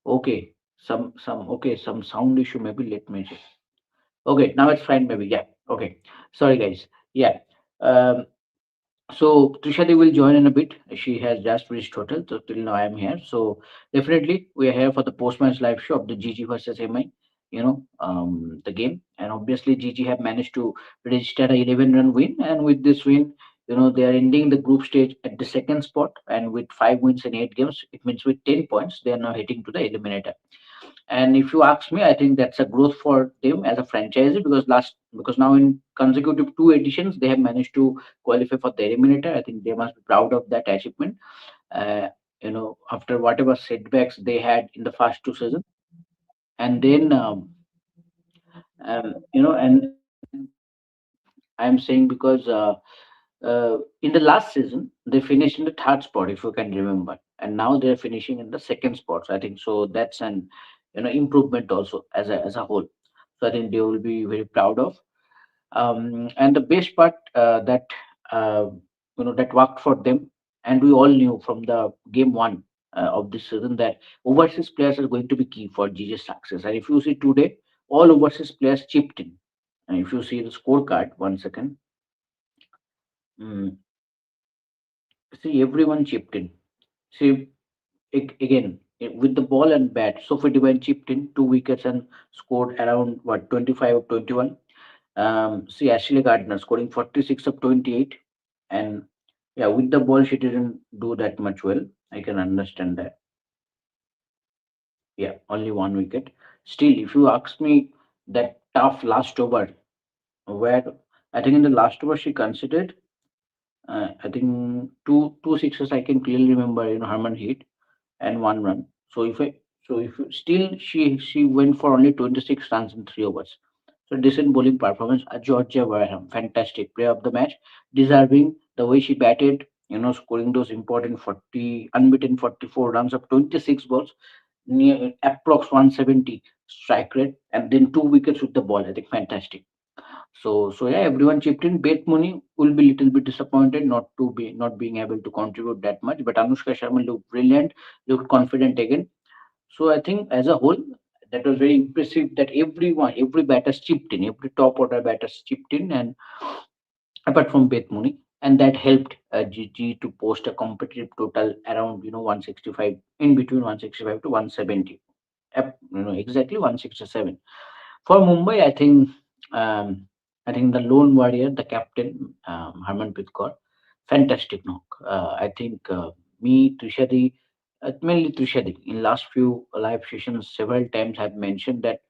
Okay, some sound issue. Maybe let me check. Okay, now it's fine. Maybe yeah. Okay, sorry guys. Yeah. Um, so Trishadi will join in a bit. She has just reached hotel, so till now I am here. So definitely we are here for the post-match live show of the GG versus MI. The game, and obviously GG have managed to register a 11-run win, and with this win, they are ending the group stage at the second spot, and with 5 wins in 8 games, it means with 10 points they are now heading to the eliminator. And if you ask me, I think that's a growth for them as a franchise because now in consecutive two editions they have managed to qualify for the eliminator. I think they must be proud of that achievement. After whatever setbacks they had in the first two seasons, and then and I'm saying because in the last season they finished in the third spot, if you can remember, and now they're finishing in the second spot. So I think so that's an improvement also as a whole. So I think they will be very proud of. And the best part that worked for them, and we all knew from the game one of this season that overseas players are going to be key for GG's success. And if you see today, all overseas players chipped in. And if you see the scorecard, one second, mm, see everyone chipped in. See again with the ball and bat, Sophie Devine chipped in 2 wickets and scored around what 25 of 21. See Ashley Gardner scoring 46 of 28, and yeah, with the ball she didn't do that much well. I can understand that. Yeah, only 1 wicket. Still, if you ask me, that tough last over, where I think in the last over she considered, I think two sixes. I can clearly remember. Herman hit and 1 run. So if still she went for only 26 runs in 3 overs. So decent bowling performance. Georgia Wareham, fantastic player of the match, deserving the way she batted. Scoring those important unbeaten 44 runs of 26 balls, near approx 170 strike rate, and then 2 wickets with the ball. I think fantastic. So yeah, everyone chipped in. Beth Mooney will be little bit disappointed not being able to contribute that much, but Anushka Sharma looked brilliant, looked confident again. So I think as a whole, that was very impressive that every batter chipped in, every top order batter chipped in, and apart from Beth Mooney, and that helped GG to post a competitive total around 165, in between 165 to 170, exactly 167. For Mumbai, I think the lone warrior, the captain, Harmanpreet Kaur, fantastic knock. I think me, Trishadi, mainly Trishadi, in last few live sessions, several times have mentioned that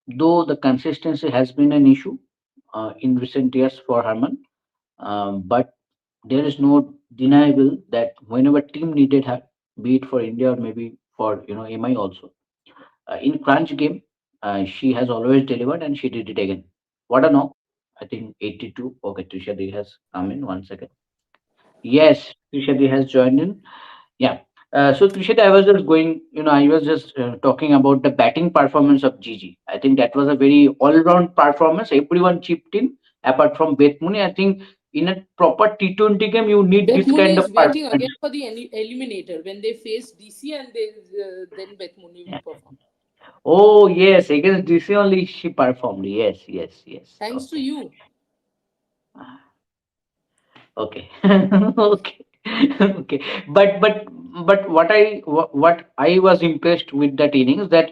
though the consistency has been an issue in recent years for Harman, but there is no deniable that whenever team needed her, be it for India or maybe for MI also, in crunch game, she has always delivered and she did it again. What a knock! I think 82. Okay, Trishadi has come in. 1 second. Yes, Trishadi has joined in. Yeah. So Trishadi, I was just talking about the batting performance of Gigi. I think that was a very all-round performance. Everyone chipped in, apart from Beth Mooney. I think in a proper T20 game, you need Beth this Mooney kind of is waiting again performance. for the eliminator when they face DC, and then Beth Mooney will Yeah. perform. Oh yes, against DC only she performed. Yes, yes, yes. Thanks to Okay. you. Okay. Okay. Okay. But what I was impressed with that innings, that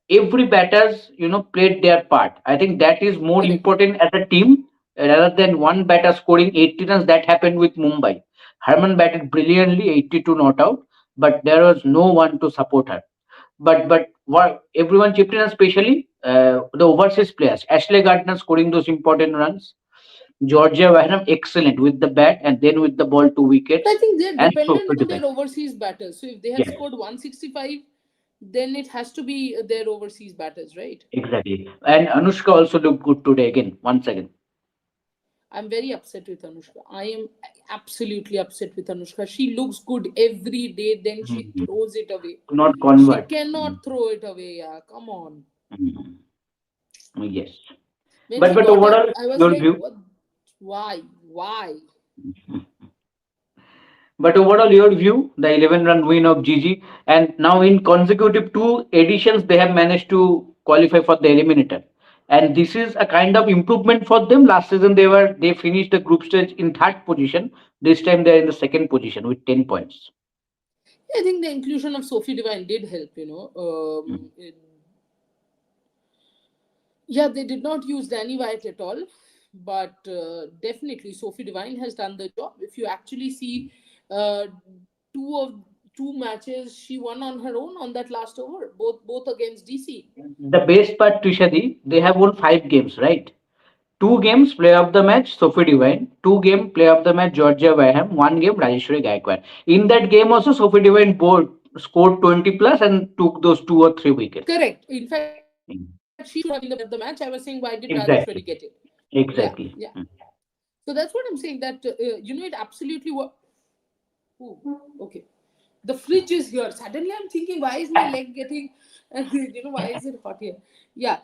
every batters played their part. I think that is more Correct. important as a team rather than one batter scoring 80 runs. That happened with Mumbai. Herman batted brilliantly, 82 not out, but there was no one to support her. But what everyone chipped in, especially the overseas players. Ashley Gardner scoring those important runs. Georgia Vahnam excellent with the bat and then with the ball 2 wickets I think they're and so dependent on pretty bad. their overseas batters. So if they have Yes, scored 165, then it has to be their overseas batters, right? exactly. And Anushka also looked good today again. Once again. I'm very upset with Anushka. I am absolutely upset with Anushka. She looks good every day, then she Mhm. throws it away. Could not She convert. cannot throw it away. Yeah, come on. Mhm. Yes. When But she but got out, overall, I was your like, view. what? Why? Why? But overall, your view, the 11-run win of Gigi, and now in consecutive two editions, they have managed to qualify for the eliminator. And this is a kind of improvement for them. Last season, they finished the group stage in third position. This time, they are in the second position with 10 points. I think the inclusion of Sophie Devine did help, Mm. Yeah, they did not use Danny White at all, but definitely Sophie Devine has done the job. If you actually see uh, two of two matches, she won on her own on that last over, both against DC. The best part, Trishadi, they have won 5 games, right? Two games play of the match Sophie Devine, two game play of the match Georgia Vaham, one game Rajeshwari Gaikwad. In that game also Sophie Devine both scored 20 plus and took those 2 or 3 wickets. Correct. In fact, she should have Mm. been the man of the match. I was saying, why did Rajeshwari get it? Exactly. Yeah, yeah. Exactly. Mm. So that's what I'm saying. That it absolutely was. Okay. The fridge is here. Suddenly, I'm thinking, why is my leg getting? Why is it hot here? Yeah.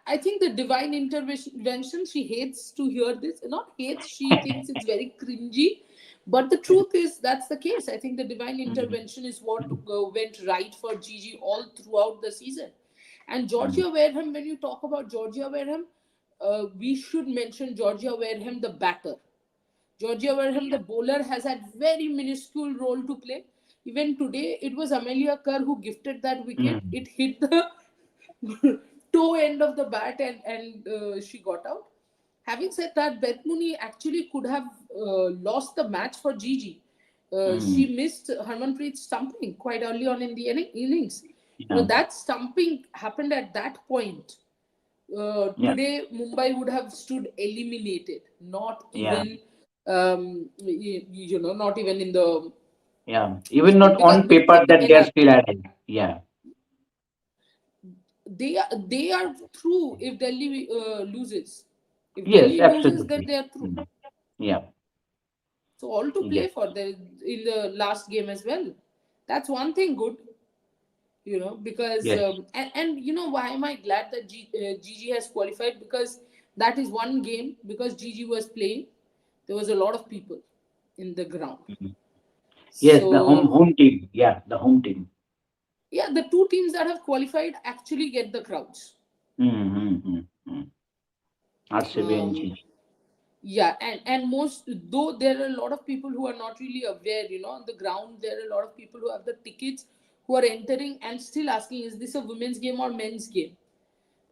I think the divine intervention. She hates to hear this. Not hates. She thinks it's very cringy. But the truth is, that's the case. I think the divine Mm. intervention is what went right for Gigi all throughout the season. And Mm. Georgia Wareham, when you talk about Georgia Wareham, we should mention Georgia Wareham, the batter. Georgia Wareham, the bowler, has had very minuscule role to play. Even today, it was Amelia Kerr who gifted that wicket. Mm. It hit the toe end of the bat and she got out. Having said that, Beth Mooney actually could have lost the match for Gigi. Mm. She missed Harmanpreet stumping quite early on in the innings. Yeah. That stumping happened at that point. Yeah. Today Mumbai would have stood eliminated, not Yeah. even not even in the Yeah. Even not because on paper in the that they are NR still ahead. Yeah. they are through if Delhi loses. If Yes, Delhi loses, then absolutely. they are through. Mm. Yeah. So all to play Yes. for in the last game as well. That's one thing good, because Yes. and why am I glad that Gigi has qualified? Because that is one game, because Gigi was playing, there was a lot of people in the ground. Mm. Yes, the home So home team. Yeah, the home team. yeah, the two teams that have qualified actually get the crowds. Mm-hmm. Mm. RCB and Um, GG. yeah, and most, though there are a lot of people who are not really aware, on the ground there are a lot of people who have the tickets, who are entering and still asking, is this a women's game or men's game?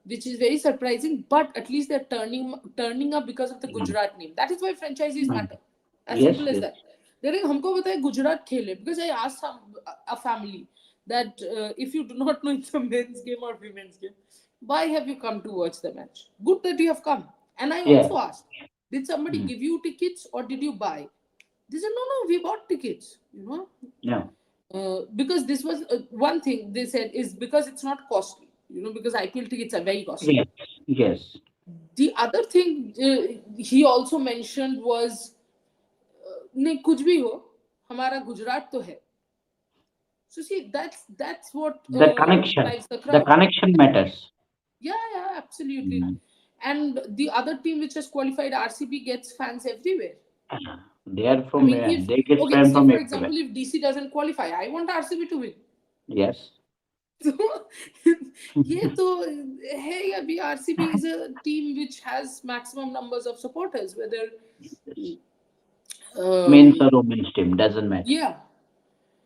Which is very surprising. But at least they're turning up because of the Mm. Gujarat name. That is why franchises Mm. matter. As Yes, simple as yes. that. They're like, हमको बताए Gujarat खेले, because I asked a family that if you do not know it's a men's game or women's game, why have you come to watch the match? Good that you have come. And I Yeah. also asked, did somebody Mm. give you tickets or did you buy? They said, no, we bought tickets. Yeah. Because this was one thing they said is because it's not costly. Because IPL tickets are very costly. Yes. Yes. The other thing he also mentioned was नहीं कुछ भी हो हमारा गुजरात तो है. So see, that's what The connection. drives the The crowd. connection matters. Yeah, absolutely. Mm. And the other team which has qualified, RCB, gets fans everywhere. They are I from mean, if they get okay, fan say from for everywhere. example, if DC doesn't qualify, I want RCB to win. Yes. तो ये तो है अभी RCB is a team which has maximum numbers of supporters, whether Yes. Men's um or women's team doesn't matter. yeah.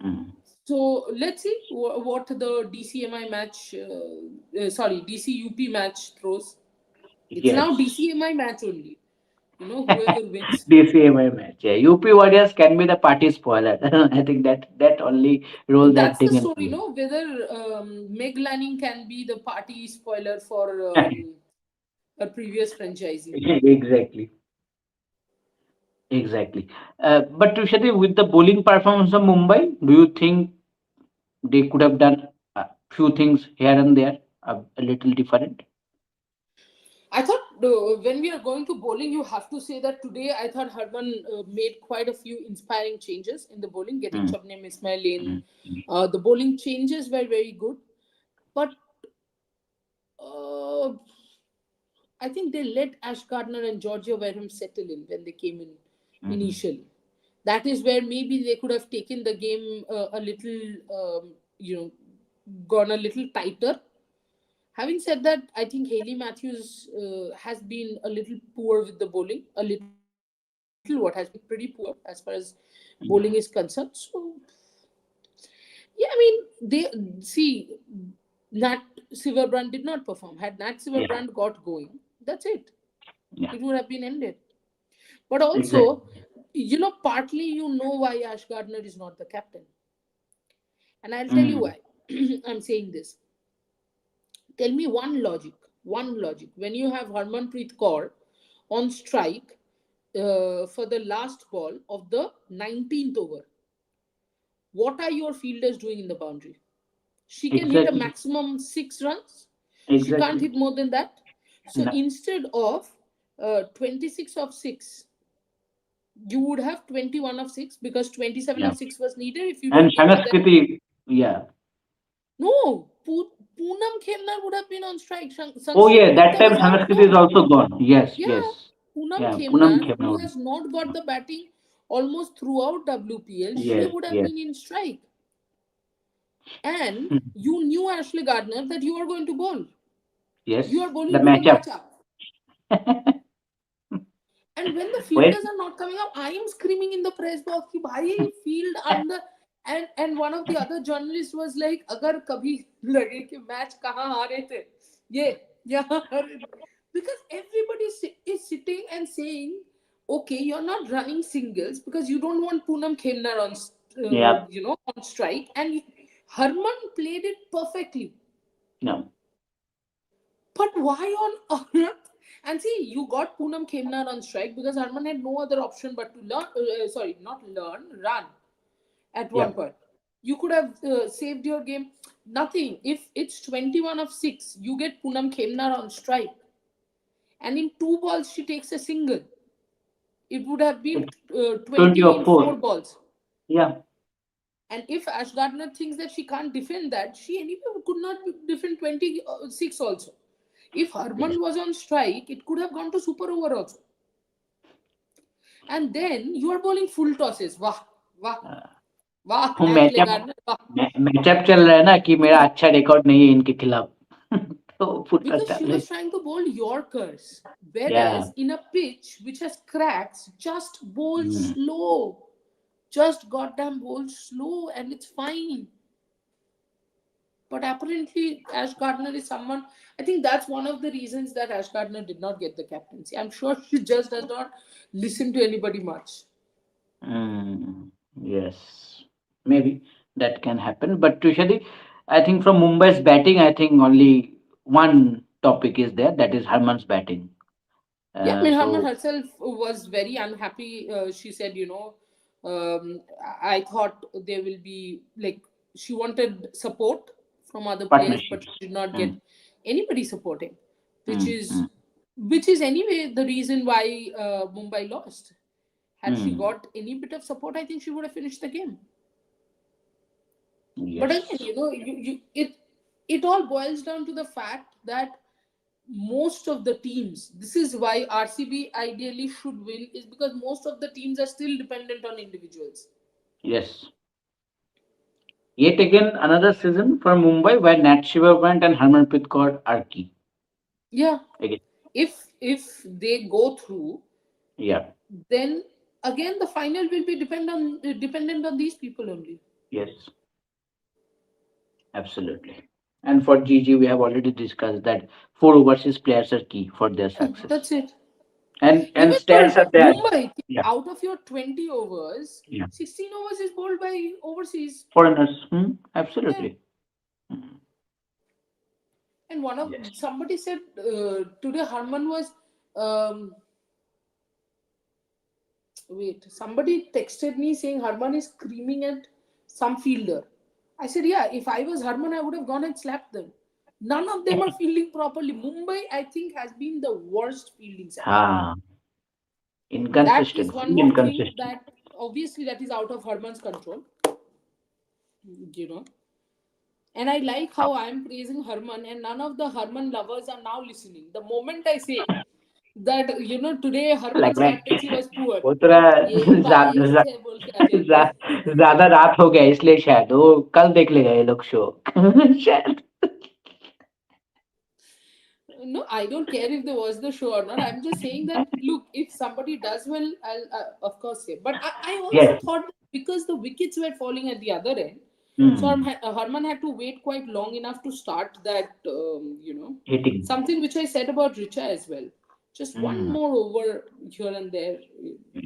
Mm. So let's see what the DCMI match, sorry, DCUP match throws. It's now Yes. DCMI match only. Whoever wins. DCMI match. Yeah. UP Warriors can be the party spoiler. I think that only role that That's the thing in story, no? Whether Meg Lanning can be the party spoiler for a previous franchisee. exactly. Exactly. But Tushati, with the bowling performance of Mumbai, do you think they could have done a few things here and there a little different? I thought when we are going to bowling, you have to say that today I thought Harman made quite a few inspiring changes in the bowling, getting Mm. Shabnam Ismail in. Mm. The bowling changes were very good, but uh, I think they let Ash Gardner and Georgia Wareham settle in when they came in Mm. initially. That is where maybe they could have taken the game a little, you know, gone a little tighter. Having said that, I think Haley Matthews has been a little poor with the bowling. A little, what has been pretty poor as far as bowling is Yeah. concerned. So yeah, I mean, they see Nat Silverbrand did not perform. Had Nat Yeah. Silverbrand got going, that's it. Yeah. It would have been ended. But Exactly. also, partly why Ash Gardner is not the captain, and I'll tell you Mm. why. I'm saying this. Tell me one logic. When you have Harmanpreet Kaur on strike for the last ball of the 19th over, what are your fielders doing in the boundary? She can hit a Exactly. maximum 6 runs. She can't Exactly. hit more than that. So No. instead of 26 of 6, you would have 21 of 6 because 27 Yeah. of 6 was needed. If you And don't give her that, Sanskrit, yeah. no, Poonam Khemnar would have been on strike. Oh Sanskrit yeah, that Gupta time was out Sanskrit is gone. also gone. Yes, Yeah, yes. Poonam Yeah, Punam Khemnar, came who out. has not got the batting almost throughout WPL, she Yes, would have yes. been in strike. And Hmm. you knew Ashley Gardner that you are going to bowl. You are Yes, the bowling to the matchup. matchup. And when the Well, fielders are not coming up, I am screaming in the press box, ki, bhai, field under. And one of the other journalists was like, अगर कभी लगे कि match कहाँ हारे थे, ये यहाँ हारे थे. Because everybody is sitting and saying, okay, you're not running singles because you don't want Poonam Khemnar on, yeah, on strike, and Harman played it perfectly. no, But why on earth? And see, you got Poonam Khemnar on strike because Harman had no other option but to learn, sorry, not learn, run at one yeah, point. You could have saved your game. Nothing. If it's 21 of 6, you get Poonam Khemnar on strike. And in 2 balls, she takes a single. It would have been it's 20 20 or in 4 4. balls. Yeah, And if Ash Gardner thinks that she can't defend that, she anyway could not defend 26 also. If yes. Harman was on strike, it could have gone to super over also. And then you are bowling full tosses. Wah, wah, wah, वो Ashley matchup Gardner, wah. Matchup चल रहा है ना कि मेरा अच्छा record नहीं है इनके खिलाफ. तो फुल टॉस Because she डाल रहे. was trying to bowl Yorkers. Yeah. Whereas in a pitch which has cracks, just bowl Mm. slow. Just goddamn bowl slow and it's fine. But apparently, Ash Gardner is someone. I think that's one of the reasons that Ash Gardner did not get the captaincy. I'm sure she just does not listen to anybody much. Mm. Yes, maybe that can happen. But Tushadi, I think from Mumbai's batting, I think only one topic is there, that is Harman's batting. Yeah, I mean, Harman So herself was very unhappy. She said, I thought there will be, like, she wanted support from other players, but partnerships. she did not get Mm. anybody supporting, which Mm. is Mm. which is anyway the reason why Mumbai lost. Had she Mm. got any bit of support, I think she would have finished the game. But again, Yes. it all boils down to the fact that most of the teams, this is why RCB ideally should win, is because most of the teams are still dependent on individuals. Yes. Yet again, another season for Mumbai where Nat Shiva and Harmanpreet Kaur are key. Yeah, Again. if they go through, Yeah. then again the final will be dependent on these people only. Yes. Absolutely. And for GG, we have already discussed that four overseas players are key for their Yeah, success. that's it. And Even for stats are there. Mumbai, Yeah. out of your 20 overs, Yeah. 16 overs is bowled by overseas. Foreigners. Hmm? Yeah. Absolutely. Hmm. And one of Yes. somebody said today Harman was um, wait, somebody texted me saying Harman is screaming at some fielder. I said, yeah, if I was Harman, I would have gone and slapped them. None of them are fielding properly. Mumbai, I think, has been the worst fielding side. Ah, That is inconsistency. one more thing Inconsistent. that obviously that is out of Harman's control, you know. And I like Ah, how I am praising Harman, and none of the Harman lovers are now listening. The moment I say that today लग Harman's रहा captaincy है was poor. वो थोड़ा ये ज्यादा biased है बोल के आ जाएंगे. ज्यादा रात हो गया इसलिए शायद वो कल देख लेगा ये लोग शो शायद. No, I don't care if they watch the show or not. I'm just saying that, look, if somebody does well, I'll of course say. But I also Yes. thought that because the wickets were falling at the other end, so Hmm. Harman had to wait quite long enough to start that, Hitting. something which I said about Richa as well. Just one Hmm. more over here and there,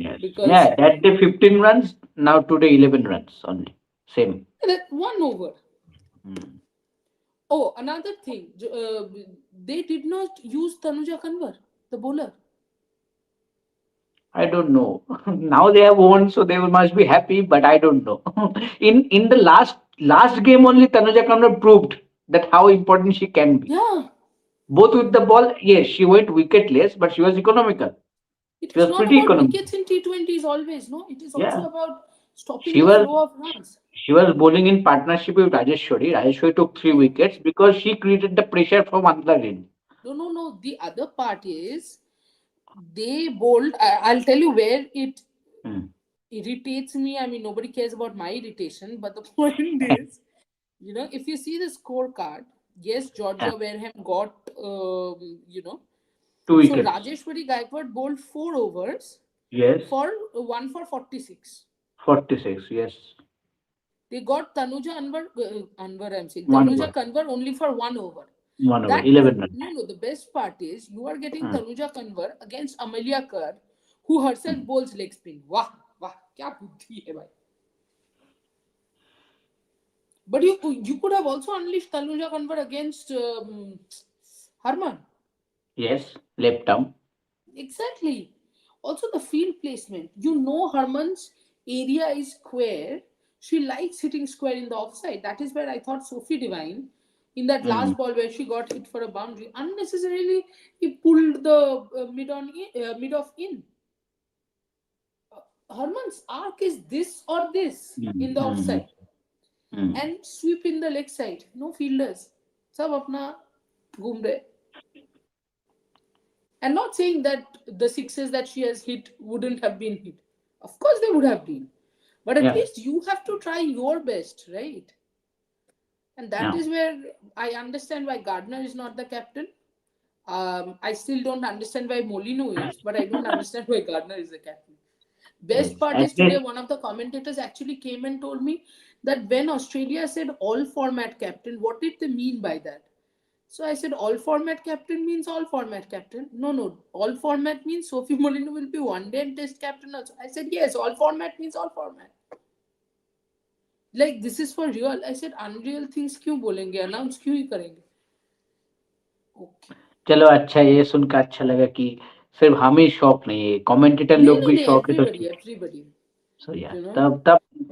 Yes. because Yeah, that day 15 runs, now today 11 runs only. Same. that one over. Hmm. Oh, another thing, they did not use Tanuja Kanwar, the bowler. I don't know. Now they have won, so they must be happy, but I don't know. In the last game only, Tanuja Kamra proved that how important she can be. Yeah. Both with the ball, yes, she went wicketless, but she was economical. It She is was not pretty about economical. wickets in T20s always, no. It is also Yeah, about stopping she the was flow of runs. she was bowling in partnership with Rajeshwari. Rajeshwari took three Yeah. wickets because she created the pressure from another end. No, no, no. The other part is they bowled. I'll tell you where it Hmm. irritates me. I mean, nobody cares about my irritation, but the point is, if you see the scorecard, yes, Yeah, Georgia Wareham got, two so wickets. Rajeshwari Gaikwad bowled 4 overs Yes, for 1 for 46. 46. Yes, They got Anwar, I'm saying, one Tanuja over, Kanwar only for 1 over. 1 over, That 11 runs. no, no. The best part is you are getting Hmm. Tanuja Kanwar against Amelia Kar, who herself Hmm. bowls leg spin. Wah, wah, kya buddhi hai bhai. But you could have also unleashed Tanuja Kanwar against Harman. Yes, left arm. Exactly. Also, the field placement. Harman's area is square. She likes hitting square in the offside. That is where I thought Sophie Devine, in that Hmm. last ball where she got hit for a boundary, unnecessarily he pulled the mid off in. Harman's arc is this or this Hmm. in the Hmm. offside, Hmm. and sweep in the leg side. No fielders. सब अपना घूम रहे. And not saying that the sixes that she has hit wouldn't have been hit. Of course, they would have been. But at Yeah. least you have to try your best, right? And that Yeah. is where I understand why Gardner is not the captain. I still don't understand why Molino is, but I don't understand why Gardner is the captain. Yes. Best part At is today, least. one of the commentators actually came and told me that when Australia said all format captain, what did they mean by that? So I said, all format captain means all format captain. No, no, all format means Sophie Molino will be one day and test captain also. I said, yes, all format means all format. Like, this is for real. I said, unreal things क्यों बोलेंगे, announce क्यों ही करेंगे. Okay. चलो अच्छा ये सुनकर अच्छा लगा कि सिर्फ हम ही शौक नहीं है कमेंटेटर नहीं लोग नहीं भी नहीं, शौक है तो everybody, ठीक. everybody. सो या You know,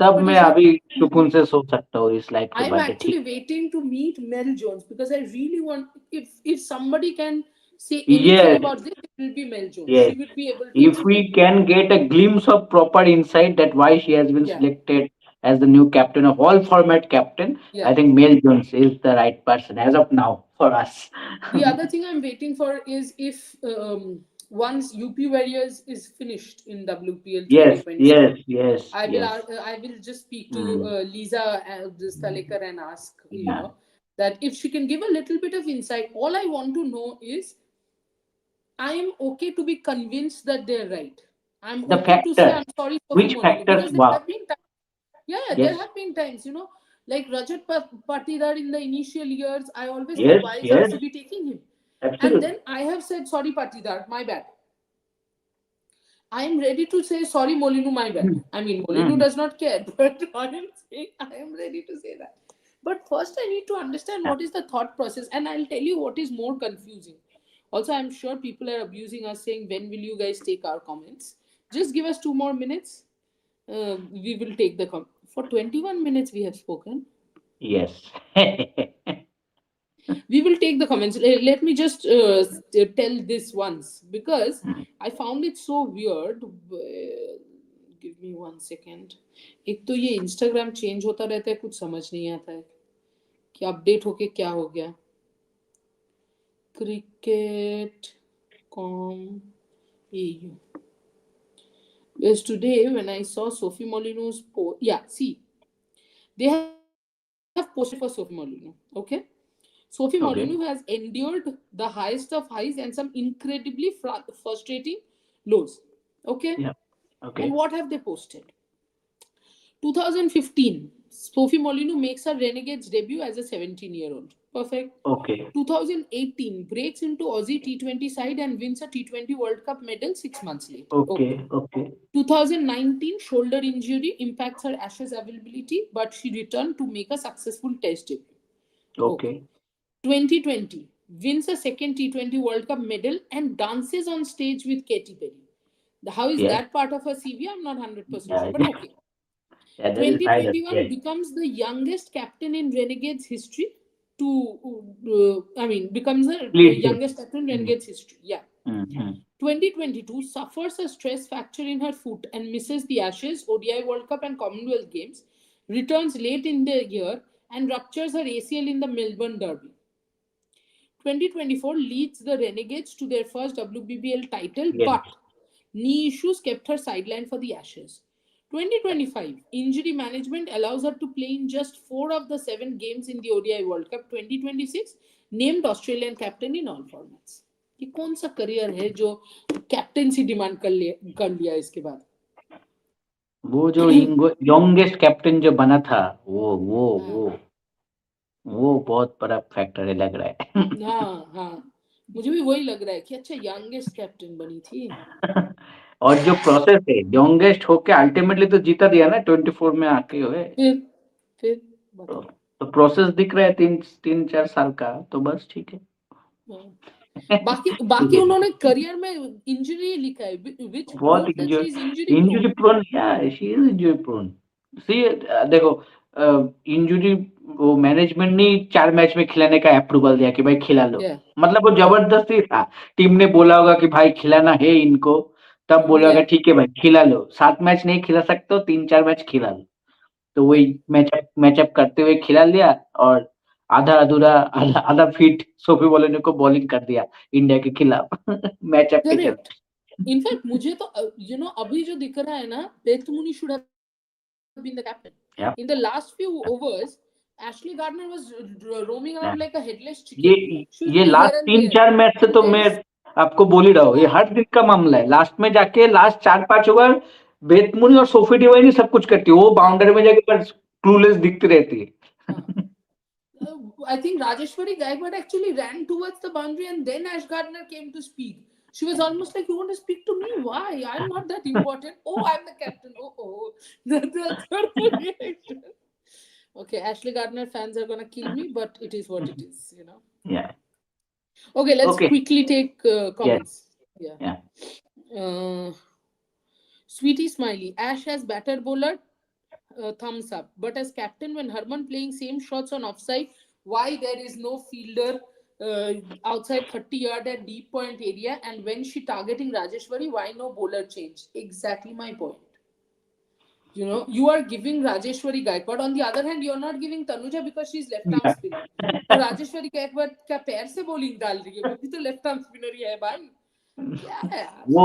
तब मैं nobody's अभी like. सुकून से सो सकता हूँ इस लाइट के I'm बाद ठीक. actually waiting to meet Mel Jones because I really want, if somebody can say anything Yes, about this, it will be Mel Jones. yes. She will be able to If explain. we can get a glimpse of proper insight that why she has been Yeah, selected as the new captain of all format captain, I yeah. think Mel Jones is the right person as of now for us. The other thing I'm waiting for is if once UP Warriors is finished in WPL Yes, 2026, yes, yes, yes. I will just speak to Mm. Lisa Stalekar and ask, Yeah. that if she can give a little bit of insight. All I want to know is I am okay to be convinced that they're right. I'm The okay to say factors. I'm sorry, Sophie Which Molinu, factors because there work? have been times. Yeah, yeah, there Yes, have been times, like Rajat Patidar in the initial years. I always thought, yes, why is yes. RCB taking him? And Absolutely. then I have said, sorry, Patidar, my bad. I am ready to say, sorry, Molinu, my bad. Mm. I mean, Molinu Mm. does not care, but I am saying, I am ready to say that. But first, I need to understand Yeah. what is the thought process, and I'll tell you what is more confusing. Also, I'm sure people are abusing us, saying, when will you guys take our comments? Just give us 2 more minutes. We will take the for 21 minutes we have spoken. Yes. We will take the comments. Let me just tell this once because Mm. I found it so weird. Give me 1 second. एक तो ये Instagram change होता रहता है, कुछ समझ नहीं आता है कि अपडेट होके क्या हो गया. Cricket Com AU. Because today, when I saw Sophie Molino's post, yeah, see, they have posted for Sophie Molino. Okay, Sophie Molino has Okay. endured the highest of highs and some incredibly frustrating lows. Okay, Yeah. and Okay. what have they posted? 2015, Sophie Molino makes her Renegades debut as a 17-year-old. Perfect. Okay. 2018, breaks into Aussie T20 side and wins a T20 World Cup medal 6 months later. Okay. Okay. Okay. 2019, shoulder injury impacts her Ashes availability, but she returned to make a successful test debut. Okay. Okay. 2020, wins a second T20 World Cup medal and dances on stage with Katy Perry. How is Yes. that part of her CV? I'm not 100% sure, Yeah. but okay. Yeah. That is either. 2021 Yes. becomes the youngest captain in Renegades history becomes the Lead them. youngest captain in Mm. Renegades history. Yeah. Mm-hmm. 2022 suffers a stress fracture in her foot and misses the Ashes, ODI World Cup, and Commonwealth Games. Returns late in the year and ruptures her ACL in the Melbourne Derby. 2024 leads the Renegades to their first WPL title, Yes. but knee issues kept her sidelined for the Ashes. 2025 injury management allows her to play in just 4 of the 7 games in the ODI World Cup. 2026 named Australian captain in all formats. ये कौन सा career है जो captaincy demand कर लिया इसके बाद? वो जो यंगेस्ट कैप्टन जो बना था वो हाँ वो बहुत बड़ा फैक्टर है लग रहा है। हाँ हाँ, मुझे भी वही लग रहा है कि अच्छा यंगेस्ट कैप्टन बनी थी। और जो प्रोसेस है यंगेस्ट होके अल्टीमेटली तो जीता दिया ना 24 में आके हुए। फिर फिर तो, बताओ। तो प्रोसेस दिख रहा है 3-4 साल का तो बस ठीक है। हाँ। बाकी ठीक बाकी है उन्होंने करियर में इंजरी लिखा है, विच बहुत prove that she is injury injury prone. Prone या she is injury prone. See देखो इंजुरी वो मैनेजमेंट ने 4 मैच में खिलाने का अप्रूवल दिया कि भाई खिला लो। या मतलब वो या जबरदस्ती था। टीम ने बोला होगा कि भाई खिलाना है इनको तब बोला या होगा ठीक है भाई खिला लो 7 मैच नहीं खिला सकते हो 3-4 मैच खिला लो। तो वही मैचअप करते हुए खिला लिया और आधा अधूरा आधा फिट सोफी बोलेने को बॉलिंग कर दिया इंडिया के खिलाफ मैचअप के करेक्ट. चलते। इनफैक्ट मुझे तो अभी जो दिख रहा है ना, Beth Mooney should have been the captain. In the last few overs Ashley Gardner was roaming around like a headless chicken. ये She will be here ये and लास्ट there. 3-4 मैच से And तो there मैं is आपको बोल ही रहा हूँ ये हाँ हर दिन का मामला है लास्ट में जाके लास्ट 4-5 ओवर बेतमुनी और सोफी डिवाइन ही सब कुछ करती है वो हाँ बाउंड्री में जाके बस क्लूलेस दिखती रहती हाँ. है। I think Rajeshwari Gaikwad actually ran towards the boundary and then Ash Gardner came to speak. She was almost like, you want to speak to me? Why? I'm not that important. Oh, I'm the captain. Oh. That's her reaction. Okay, Ashley Gardner fans are going to kill me, but it is what it is. Yeah. Okay, let's Okay. quickly take Yes. comments. Yeah. Yeah. Uh, Sweetie Smiley. Ash has batter bowler, thumbs up. But as captain, when Harman playing same shots on offside, why there is no fielder outside 30 yard at deep point area, and when she targeting Rajeshwari, why no bowler change? Exactly my point. You are giving Rajeshwari Gaikwad. On the other hand, you're not giving Tanuja because she's left arm spinner. तो राजेश्वरी गायकवाड क्या पैर से bowling डाल रही है? वो भी तो लेफ्ट आर्म स्पिनर ही है भाई. क्या है यार? वो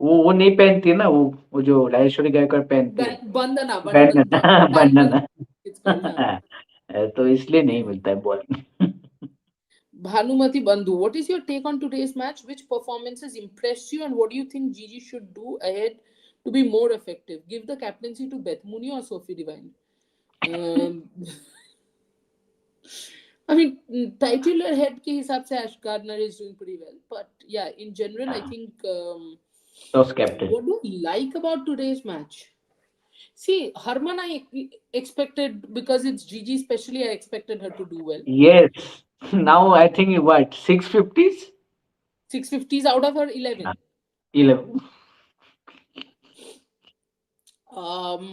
वो नहीं पहनती है ना वो जो राजेश्वरी गायकवाड़ पहनती है बंदना बैंडन। बैंडन इट्स कॉल्ड. हाँ. तो इसलिए नहीं मिलता है ball. Bhanumati Bandhu, what is your take on today's match? Which performances impressed you, and what do you think Gigi should do ahead to be more effective? Give the captaincy to Beth Mooney or Sophie Devine. Um, I mean, titular head के हिसाब से Ash Gardner is doing pretty well, but yeah, in general, I think toss captain what do you like about today's match? See, Harman, I expected because it's Gigi, especially, I expected her to do well. Yes now I think what 650s 650s out of her 11. 11 Um,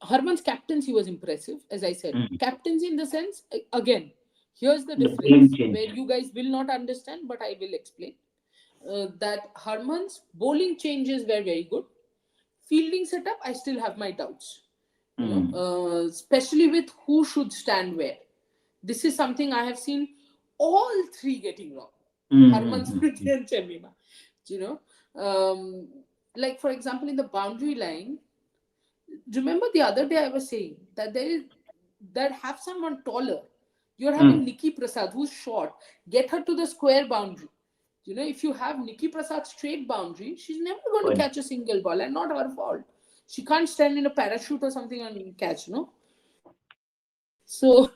Harman's captaincy was impressive, as I said. Captaincy in the sense, again, here's the the bowling difference where change you guys will not understand, but I will explain. That Harman's bowling changes were very good. Fielding setup, I still have my doubts. Especially with who should stand where. This is something I have seen all three getting wrong. Mm-hmm. Harmanpreet and Chemima. You know, like for example, in the boundary line, remember the other day I was saying that there is that have someone taller. You're having Mm. Nikki Prasad, who's short. Get her to the square boundary. If you have Nikki Prasad straight boundary, she's never going to Well, catch a single ball, and not her fault. She can't stand in a parachute or something and catch, no? So,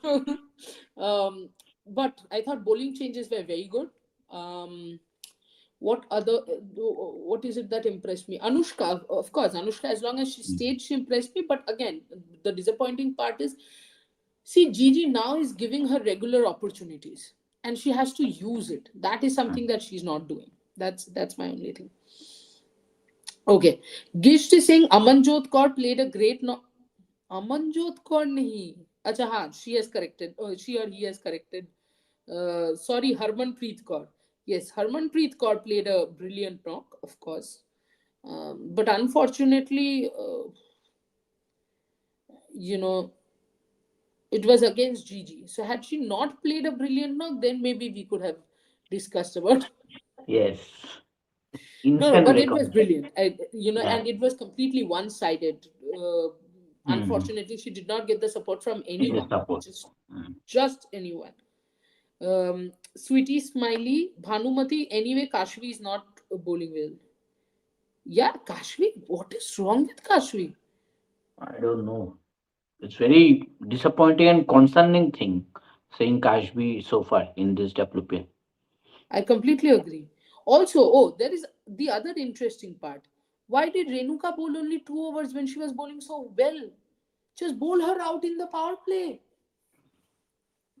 um, but I thought bowling changes were very good. Um, what is it that impressed me? Anushka, of course, Anushka, as long as she mm, stayed, she impressed me. But again, the disappointing part is, see, Gigi now is giving her regular opportunities and she has to use it. That is something mm. that she's not doing. That's my only thing. Okay. Gisht is saying Amanjot Kaur played a great no. Amanjot Kaur nahi. Acha haan, she has corrected. She or he has corrected. Sorry, Harmanpreet Kaur. Yes, Harmanpreet Kaur played a brilliant knock, of course. But unfortunately, you know, it was against Gigi. So had she not played a brilliant knock, then maybe we could have discussed about. Yes. No, Instant but it was recognition. brilliant. Yeah. And it was completely one-sided. Mm-hmm. Unfortunately, she did not get the support from It is anyone, support. Mm. just anyone. Sweetie, Smiley, Bhanumati. Anyway, Kashvi is not bowling well. Yeah, Kashvi. What is wrong with Kashvi? I don't know. It's very disappointing and concerning thing saying Kashbi so far in this WPL. I completely agree. Also, oh, there is the other interesting part. Why did Renuka bowl only 2 overs when she was bowling so well? Just bowl her out in the power play.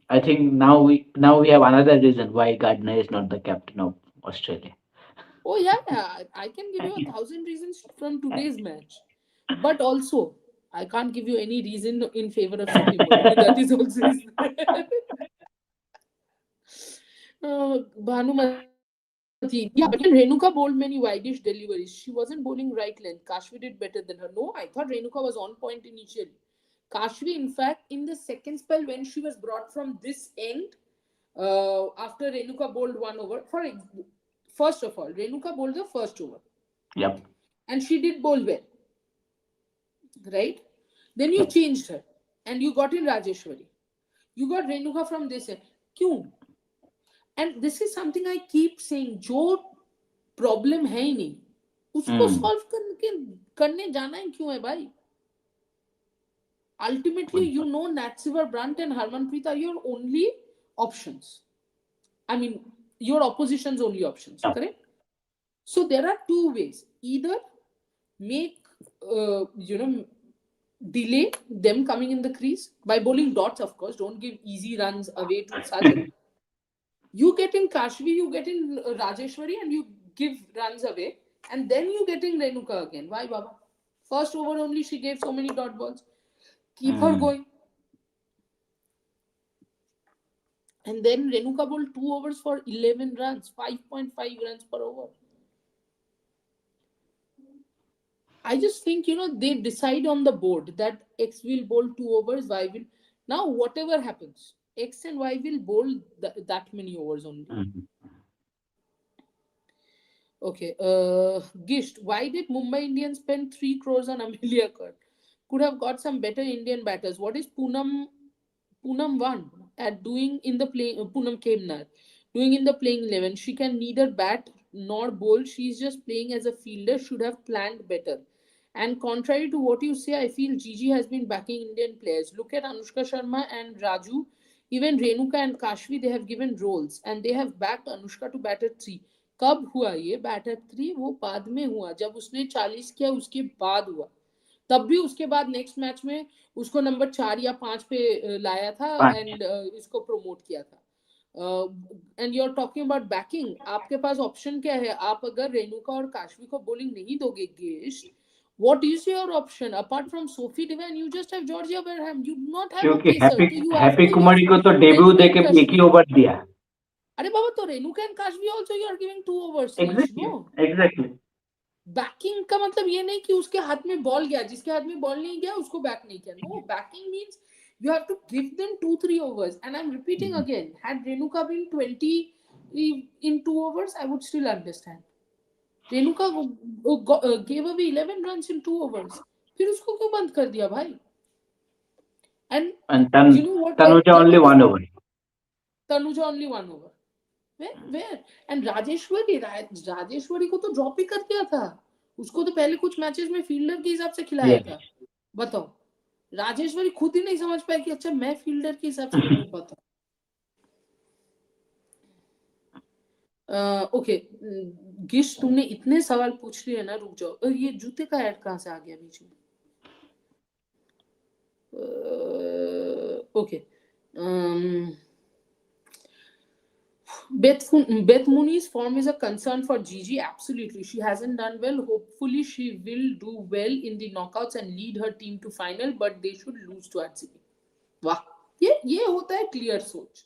I think now we have another reason why Gardner is not the captain of Australia. Oh, yeah, yeah. I can give you 1,000 reasons from today's match. But also, I can't give you any reason in favor of Suki Murali. That is also is there. Bhanumati. Yeah, but even Renuka bowled many wideish deliveries. She wasn't bowling right length. Kashvi did better than her. No, I thought Renuka was on point initially. Kashvi, in fact, in the second spell when she was brought from this end, after Renuka bowled 1 over, first of all, Renuka bowled the first over Yep. and she did bowl well, right? Then you Yep. changed her and you got in Rajeshwari. You got Renuka from this end. क्यों? And this is something I keep saying. जो problem है ही नहीं उसको Mm. Solve करने जाना ही क्यों है भाई? Ultimately, you know Natsivar Brunt and Harmanpreet are your only options. I mean, your opposition's only options, Yep. correct? So there are two ways. Either make, delay them coming in the crease by bowling dots, of course. Don't give easy runs away to Sajal. You get in Kashvi, you get in Rajeshwari, and you give runs away, and then you get in Renuka again. Why, Baba? First over only, she gave so many dot balls. Keep her Mm. going. And then Renuka bowled 2 overs for 11 runs, 5.5 runs per over. I just think, they decide on the board that X will bowl 2 overs, Y will. Now, whatever happens, X and Y will bowl that many overs only. Mm. Okay. Gisht, why did Mumbai Indians spend 3 crores on Amelia Kurt? Could have got some better Indian batters. What is Poonam one at doing in the play? Poonam Kemnar doing in the playing 11. She can neither bat nor bowl. She's just playing as a fielder. Should have planned better. And contrary to what you say, I feel Gigi has been backing Indian players. Look at Anushka Sharma and Raju. Even Renuka and Kashvi, they have given roles and they have backed Anushka to bat at 3. कब हुआ ये batter 3? वो बाद में हुआ जब उसने 40 किया उसके बाद हुआ. तब भी उसके बाद नेक्स्ट मैच में उसको नंबर 4 या 5 पे लाया था Fine. एंड इसको प्रमोट किया था. And you are talking about backing. आपके पास ऑप्शन क्या है? आप अगर रेणुका और काशवी को बॉलिंग नहीं दोगे guest, what is your option apart from Sophie Devine? You just have Georgia Berham. You do not have a क्योंकि pacer, happy so you have happy to use कुमारी को तो डेब्यू Renuka दे and के एक ही Kashvi. Over दिया. अरे बाबा, तो Renuka and Kashvi also you are giving 2 overs each, exactly. no? Exactly. Banking का मतलब ये नहीं कि उसके हाथ में बॉल गया, जिसके हाथ में बॉल नहीं गया उसको बैक नहीं किया. No, backing means You have to give them 2-3 overs. And I'm repeating Mhm. again, had Renuka been 20 in 2 overs, I would still understand. Renuka gave away 11 runs in 2 overs. फिर उसको क्यों बंद कर दिया भाई? And And you know what? Tanuja only What is 1 over. Tanuja only 1 over? Where? And Rajeshwari को तो drop ही कर दिया था. उसको तो पहले कुछ मैचेस में फील्डर के हिसाब से खिलाया Yes. था. बताओ. राजेश्वरी खुद ही नहीं समझ पाए कि अच्छा मैं फील्डर के हिसाब से खेलूं. बताओ. ओके. गिश तुमने इतने सवाल पूछ लिए ना, रुक जाओ. ये जूते का ऐड कहाँ से आ गया बीच में? Okay. Beth Mooney's form is a concern for Gigi. Absolutely. She hasn't done well. Hopefully, she will do well in the knockouts and lead her team to final, but they should lose to RCB. वाह, ये होता है clear सोच.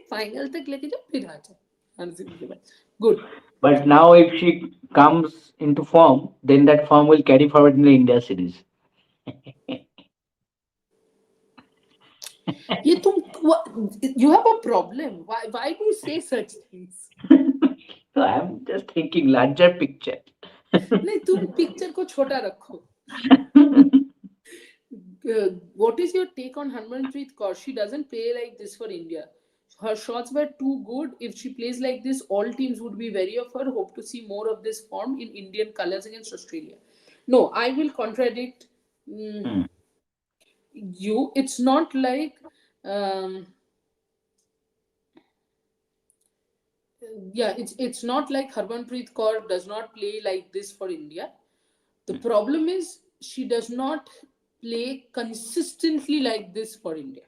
Final तक लेके जाओ फिर आ जाओ आरसीबी के बाद. Good. But now, if she comes into form, then that form will carry forward in the India series. ये तुम, you have a problem. Why do you say such things? So I'm just thinking larger picture. नहीं, तुम picture को छोटा रखो. What is your take on Harmanpreet Kaur? She doesn't play like this for India. Her shots were too good. If she plays like this, all teams would be wary of her. Hope to see more of this form in Indian colours against Australia. No, I will contradict Hmm. you. It's not like, um, yeah, it's not like Harmanpreet Kaur does not play like this for India. The problem is she does not play consistently like this for India.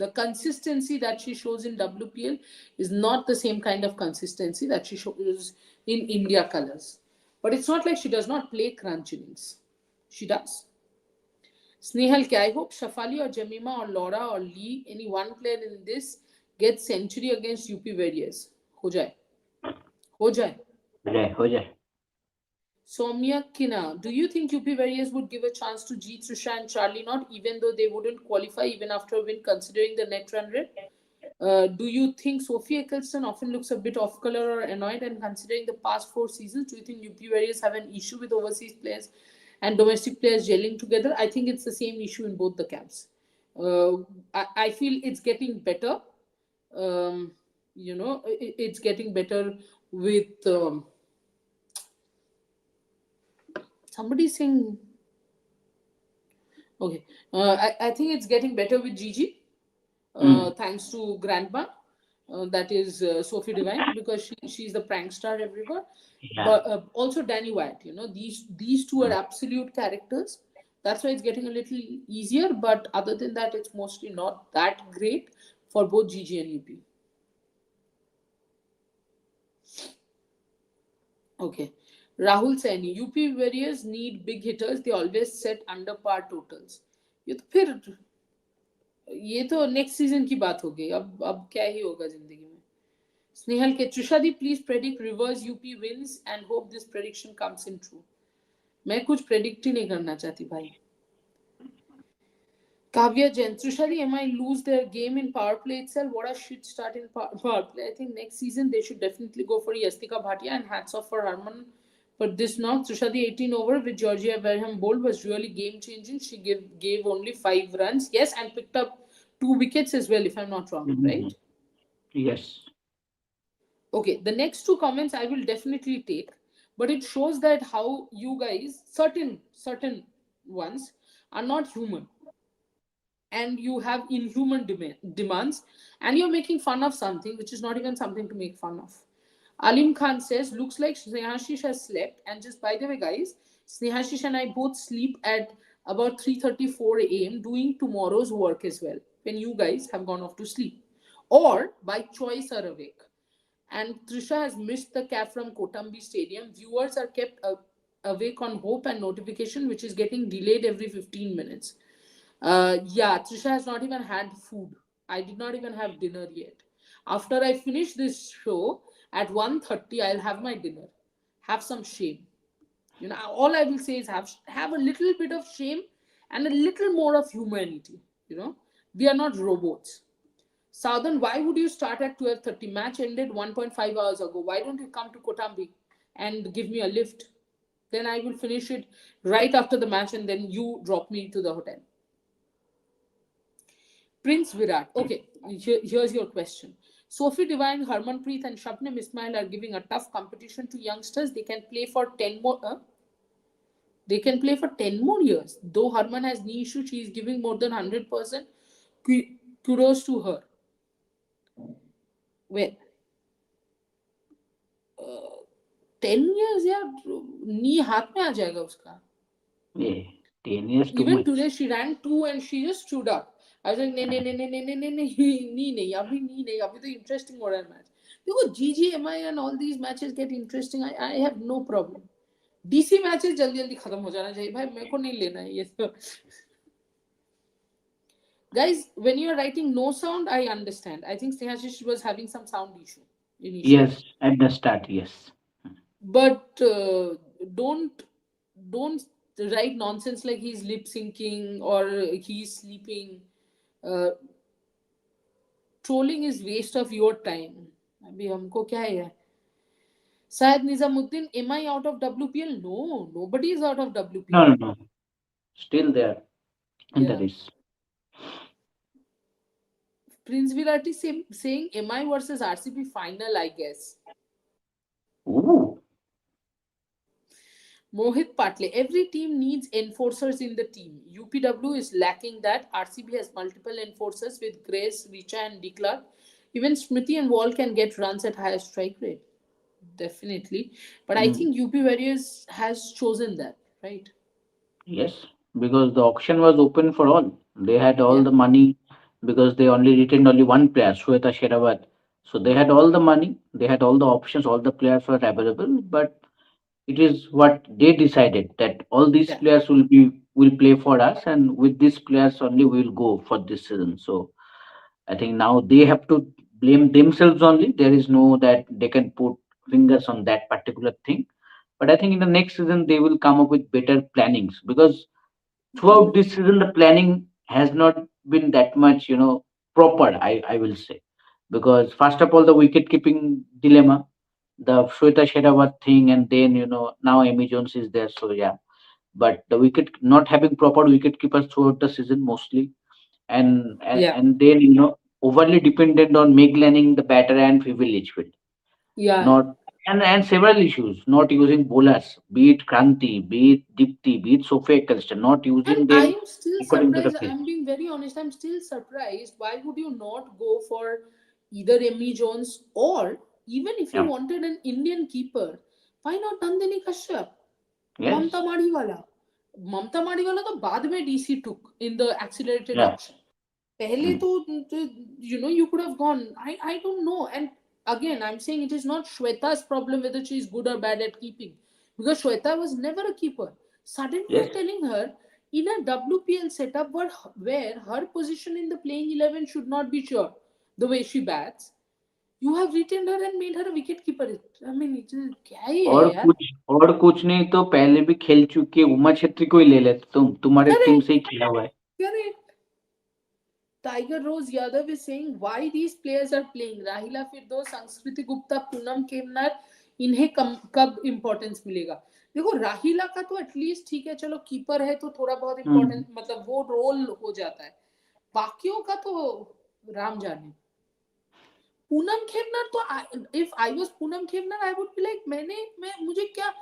The consistency that she shows in WPL is not the same kind of consistency that she shows in India colors. But it's not like she does not play crunch innings. She does. Snehal K, I hope Shafali or Jamima or Laura or Lee, any one player in this, gets century against UP Warriors. हो जाए. हो जाए. हो जाए. Soumya Kina, do you think UP Warriors would give a chance to G, Trisha and Charlie Not, even though they wouldn't qualify even after a win, considering the net run rate? Do you think Sophie Eccleston often looks a bit off color or annoyed? And considering the past 4 seasons, do you think UP Warriors have an issue with overseas players and domestic players gelling together? I think it's the same issue in both the camps. I feel it's getting better. Um, it's getting better with somebody saying. Okay, I think it's getting better with Gigi. Hmm. Thanks to Grandma, that is Sophie Devine, because she's the prank star everywhere. Yeah. But also Danny White, these two are Hmm. absolute characters. That's why it's getting a little easier. But other than that, it's mostly not that great for both Gigi and UP. Okay, Rahul Saini, UP Warriors need big hitters. They always set under par totals. ये तो फिर ये तो next season की बात हो गई. अब क्या ही होगा जिंदगी में. स्नेहल के, त्रिशादी please predict reverse UP wins and hope this prediction comes in true. मैं कुछ प्रेडिक्ट ही नहीं करना चाहती भाई. Kavya Jain, Trishadi, MI lose their game in power play itself? What a shit start in power play. I think next season they should definitely go for Yastika Bhatia, and hats off for Harman. But this knock, Trishadi 18 over with Georgia Berham bowled was really game changing. She gave only 5 runs. Yes, and picked up 2 wickets as well, if I'm not wrong, Mhm. right? Yes. Okay, the next two comments I will definitely take, but it shows that how you guys, certain ones, are not human, and you have inhuman demands, and you're making fun of something which is not even something to make fun of. Alim Khan says, looks like Snehashish has slept. And just by the way, guys, Snehashish and I both sleep at about 3:34 a.m. doing tomorrow's work as well, when you guys have gone off to sleep. Or by choice are awake. And Trisha has missed the cap from Kotambi Stadium. Viewers are kept awake on hope and notification, which is getting delayed every 15 minutes. Yeah, Trisha has not even had food. I did not even have dinner yet. After I finish this show at 1:30, I'll have my dinner. Have some shame. All I will say is have a little bit of shame and a little more of humanity. You know, we are not robots. Southern, why would you start at 12:30? Match ended 1.5 hours ago. Why don't you come to Kotambi and give me a lift? Then I will finish it right after the match and then you drop me to the hotel. Prince Virat. Okay, here's your question. Sophie Devine, Harmanpreet, and Shabnam Ismail are giving a tough competition to youngsters. They can play for 10 more years. Though Harman has knee issue, she is giving more than 100%. Kudos to her. Well, 10 years यार knee हाथ में आ जाएगा उसका. Yeah, 10 years too Even today much. she ran two and she just stood up. I was like नहीं नहीं नहीं नहीं नहीं नहीं नहीं नहीं नहीं अभी नहीं नहीं अभी तो interesting हो रहा है match. देखो GGMI and all these matches get interesting. I have no problem. DC matches जल्दी जल्दी खत्म हो जाना चाहिए भाई मेरे को नहीं लेना है ये तो. Guys, when you are writing no sound, I understand. I think Snehashish was having some sound issue initially. Yes, at the start, yes. But don't don't write nonsense like he's lip syncing or he's sleeping. Uh, Trolling is waste of your time. अभी हमको क्या है? Syed Nizamuddin, am I out of WPL? No, nobody is out of No, WPL. no, no. Still there in the Yeah. race. Prince Virati saying MI versus RCB final, I guess. Ooh, Mohit Patle, every team needs enforcers in the team. UPW is lacking that. RCB has multiple enforcers with Grace, Richa, and Declan. Even Smriti and Wall can get runs at higher strike rate. Definitely. But I mm, think UP Warriors has chosen that, right? yes, because the auction was open for all. They had all Yeah. the money because they only retained only one player, Shweta Sherawat. So they had all the money, they had all the options, all the players were available, but it is what they decided that all these Yeah. players will play for us, and with these players only we will go for this season. So I think now they have to blame themselves only. There is no that they can put fingers on that particular thing. But I think in the next season they will come up with better plannings, because throughout this season the planning has not been that much, proper. I will say, because first of all the wicket keeping dilemma, the Shweta Sherawat thing, and then now Amy Jones is there. So yeah, but the wicket not having proper wicket keepers throughout the season mostly, and and, Yeah. and then overly dependent on Meg Lanning, the batter, and Phoebe Litchfield. Yeah. Not and several issues, not using bowlers, be it Kranti, be it Dipti, be it Sophia Eccleston, not And using I them am still according to the surprised. pitch. I'm being very honest. I'm still surprised. Why would you not go for either Emmy Jones or even if you Yeah. wanted an Indian keeper, why not Nandini Kashyap? Yes. Mamta Madiwala. Mamta Madiwala तो बाद में DC took in the accelerated Yeah. auction. पहले Mm. तो you could have gone. I don't know. And again, I'm saying it is not Shweta's problem whether she is good or bad at keeping, because Shweta was never a keeper. Suddenly, Yes. you're telling her in a WPL setup where her position in the playing 11 should not be sure the way she bats. You have retained her and made her a wicket keeper. I mean, क्या ही है और यार? कुछ और कुछ नहीं तो पहले भी खेल चुके उमा छेत्री को ही ले लेते, तुम्हारे टीम से Correct. ही खेला हुआ है. Correct. Tiger Rose Yadav is saying why these players are playing. Rahila Firdaus, Sanskriti Gupta, Poonam Kemnar, इन्हें कब इम्पोर्टेंस मिलेगा? देखो राहिला का तो एटलीस्ट ठीक है, चलो कीपर है तो थोड़ा बहुत इम्पोर्टेंस, Mm. मतलब वो रोल हो जाता है. बाकियों का तो राम जाने. पूनम खेमनार तो if I was Poonam Khemnar I would be like मैं मुझे क्या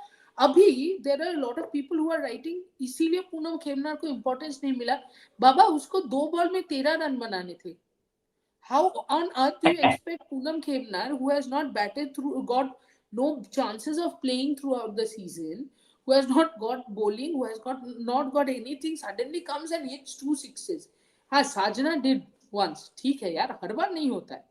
अभी there are lot of people who are writing इसीलिए पूनम खेमनार को इंपॉर्टेंस नहीं मिला. बाबा उसको 2 बॉल में 13 रन बनाने थे. How on earth do you expect Poonam Khemnar, who has not batted through, got no chances of playing throughout the season, who has not got bowling, who has got not got anything, suddenly comes and hits 2 sixes? हाँ साजना did once, ठीक है यार, हर बार नहीं होता है.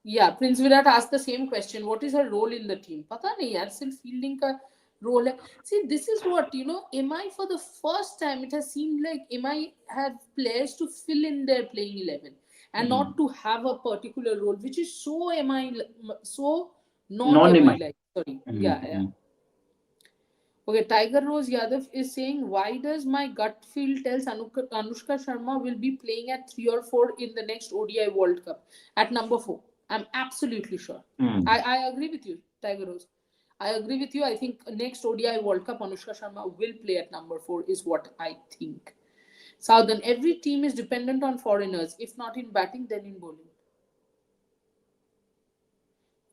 Yeah, Prince Virat asked the same question. What is her role in the team? पता नहीं यार, सिर्फ fielding का role है. See, this is what, MI for the first time, it has seemed like MI have players to fill in their playing 11 and not Mm. to have a particular role, which is so MI, so not Non MI MI. like. Sorry. Yeah, yeah. Mm. Okay, Tiger Rose Yadav is saying, why does my gut feel tells Anushka Sharma will be playing at 3 or 4 in the next ODI World Cup at number 4? I'm absolutely sure. Hmm. I agree with you, Tiger Rose. I agree with you. I think next ODI World Cup, Anushka Sharma will play at number 4, is what I think. Southern, every team is dependent on foreigners, if not in batting, then in bowling.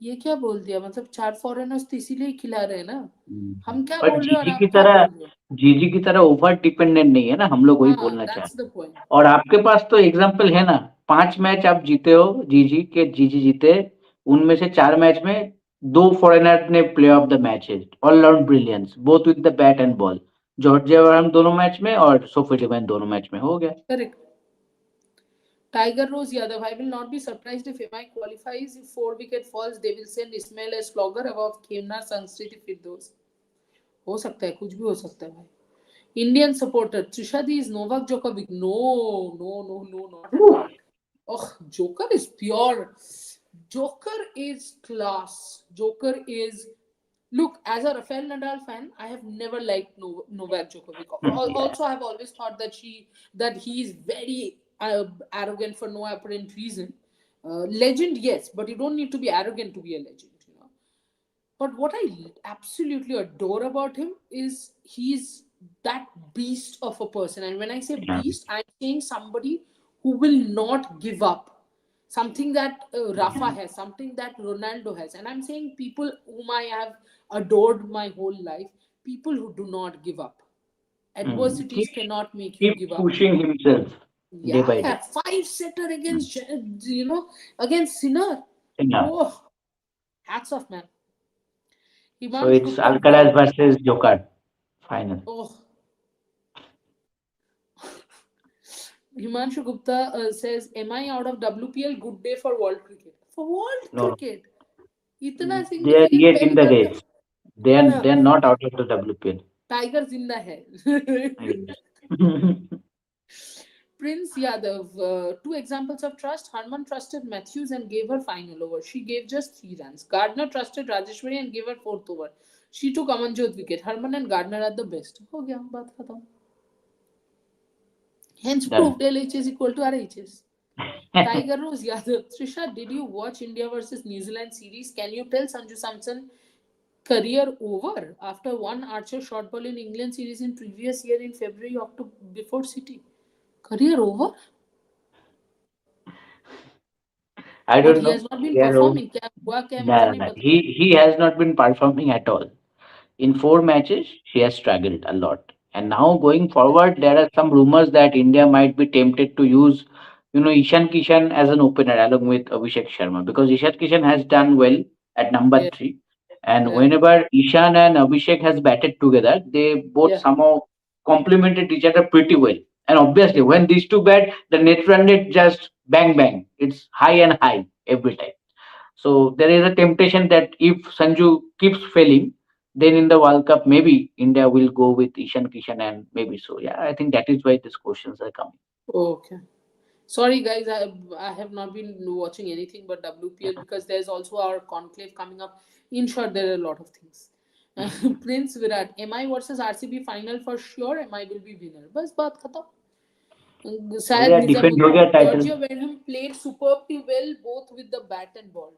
ये क्या बोल दिया? मतलब 4 foreigners तो इसीलिए ही खिला रहे हैं ना? हम क्या बट बोल रहे हो और आप क्या बोल रहे हो? जीजी की तरह ओवर डिपेंडेंट नहीं है ना, हम लोग वही हाँ, बोलना चाह रहे दैट्स हैं। The point. और आपके पास तो एग्जाम्पल है ना, 5 मैच आप जीते हो, जीजी जीते, उनमें से 4 मैच में 2 फॉरेनर ने play of the matches, all round brilliance both with the bat and ball. Georgia Wareham दोनों मैच में और सोफी डिवाइन दोनों मैच में, हो गया। Correct. Tiger Rose Yadav, I will not be surprised if MI qualifies. If 4 wicket falls, they will send Ismail as flogger above Kemnar Sanskriti Firdos. हो सकता है, कुछ भी हो सकता है भाई. Indian supporter Trishadi is Novak Djokovic. No, no, no, no, not at all. Oh, Joker is pure. Joker is class. Joker is. Look, as a Rafael Nadal fan, I have never liked Novak Djokovic. Yeah. Also, I've always thought that he is very arrogant for no apparent reason. Legend, yes, but you don't need to be arrogant to be a legend. But what I absolutely adore about him is he's that beast of a person. And when I say Yeah. beast, I'm saying somebody who will not give up. Something that Rafa has, something that Ronaldo has. And I'm saying people whom I have adored my whole life, people who do not give up. Keep Adversities cannot make you keep give up. pushing himself day Yeah, by yeah. day. Five setter Mm. against, against Sinner. Yeah. Oh, hats off, man. So Himansh it's Gupta, Alcaraz wow. versus Joker final. Oh, Himanshu Gupta says, "Am I out of WPL? Good day for world cricket. For world No, cricket, इतना they are significant yet in पहली the bar race. They are not out of the WPL. Tiger जिंदा है." Yes. Prince Yadav, 2 examples of trust. Harman trusted Matthews and gave her final over. She gave just 3 runs. Gardner trusted Rajeshwari and gave her fourth over. She took Amanjot wicket. Harman and Gardner are the best. हो गया बात खत्म. Hence Done. proved LH is equal to RHS. Tiger Rose Yadav. Trisha, did you watch India versus New Zealand series? Can you tell Sanju Samson career over after one Archer shot ball in England series in previous year in February October before City? Career over? I Or don't he know. has not been Yeah, performing? क्या हुआ क्या है मुझे nah, नहीं nah. पता. He has not been performing at all. In 4 matches, she has struggled a lot. And now going forward, there are some rumors that India might be tempted to use, Ishan Kishan as an opener along with Abhishek Sharma, because Ishan Kishan has done well at number Yeah, 3. And yeah, whenever Ishan and Abhishek has batted together, they both yeah. somehow complemented each other pretty well. And obviously, when these two bat, the net run rate just bang bang. It's high and high every time. So there is a temptation that if Sanju keeps failing, then in the World Cup maybe India will go with Ishan Kishan and maybe so. Yeah, I think that is why these questions are coming. Okay. Sorry, guys, I have not been watching anything but WPL because there's also our conclave coming up. In short, there are a lot of things. Prince Virat, MI versus RCB final for sure. MI will be winner. बस बात खत्म. हो Syed गया, defend हो Nizamuddin, गया title. Georgia Wenham played superbly well both with the bat and ball.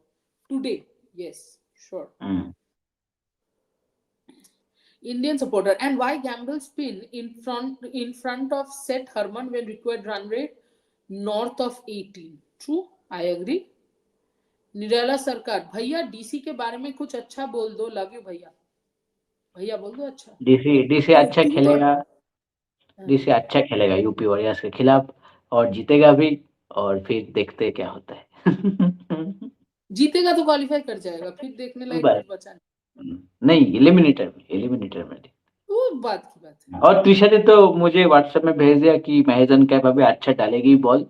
Today, yes, sure. Indian supporter. And why gamble spin in front of set Herman when required run rate north of 18? True, I agree. निराला सरकार, भैया DC के बारे में कुछ अच्छा बोल दो. Love you भैया. भैया बोल दो अच्छा. डीसी डीसी अच्छा तुम तो खेलेगा। डीसी अच्छा खेलेगा यूपी वॉरियर्स के खिलाफ, और जीतेगा भी। और फिर देखते हैं क्या होता है। जीतेगा तो क्वालिफाई कर जाएगा, फिर देखने लायक बस। कुछ बचा नहीं. नहीं, एलिमिनेटर में। वो बात की बात है. और त्रिशा ने तो मुझे व्हाट्सएप में भेज दिया कि महजन कैप अभी अच्छा डालेगी बॉल,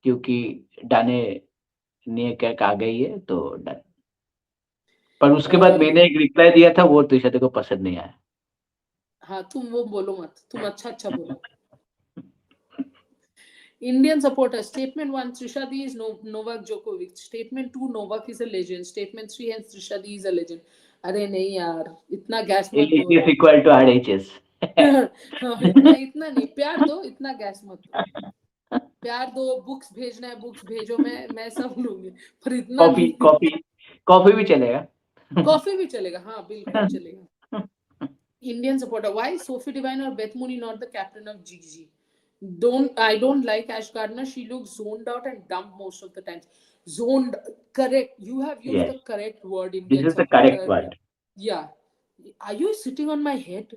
क्योंकि डाने नियर कैप आ गई है तो डन। पर उसके बाद मैंने एक रिप्लाई दिया था, वो त्रिशा को पसंद नहीं आया। हाँ, तुम वो बोलो मत, तुम अच्छा अच्छा बोलो. Indian supporter. Statement 1, Trishadi is Novak Djokovic. Statement 2, Novak is a legend. Statement 3, hence Trishadi is a legend. अरे नहीं यार, इतना गैस मत It दो is यार। equal to RHS. हाँ, इतना इतना नहीं, प्यार दो, इतना गैस मत दो। प्यार दो, बुक्स भेजना है बुक्स भेजो, मैं सब लूंगी, पर इतना कॉफी नहीं। कॉफी कॉफी भी चलेगा. कॉफी भी चलेगा, हाँ बिल्कुल चलेगा। Indian supporter. Why Sophie Devine or Beth Mooney not the captain of GG? Don't like Ash Gardner. She looks zoned out and dumb most of the times. Zoned, correct. You have used Yes, the correct word, this Indian is the correct supporter. word. Yeah. Are you sitting on my head?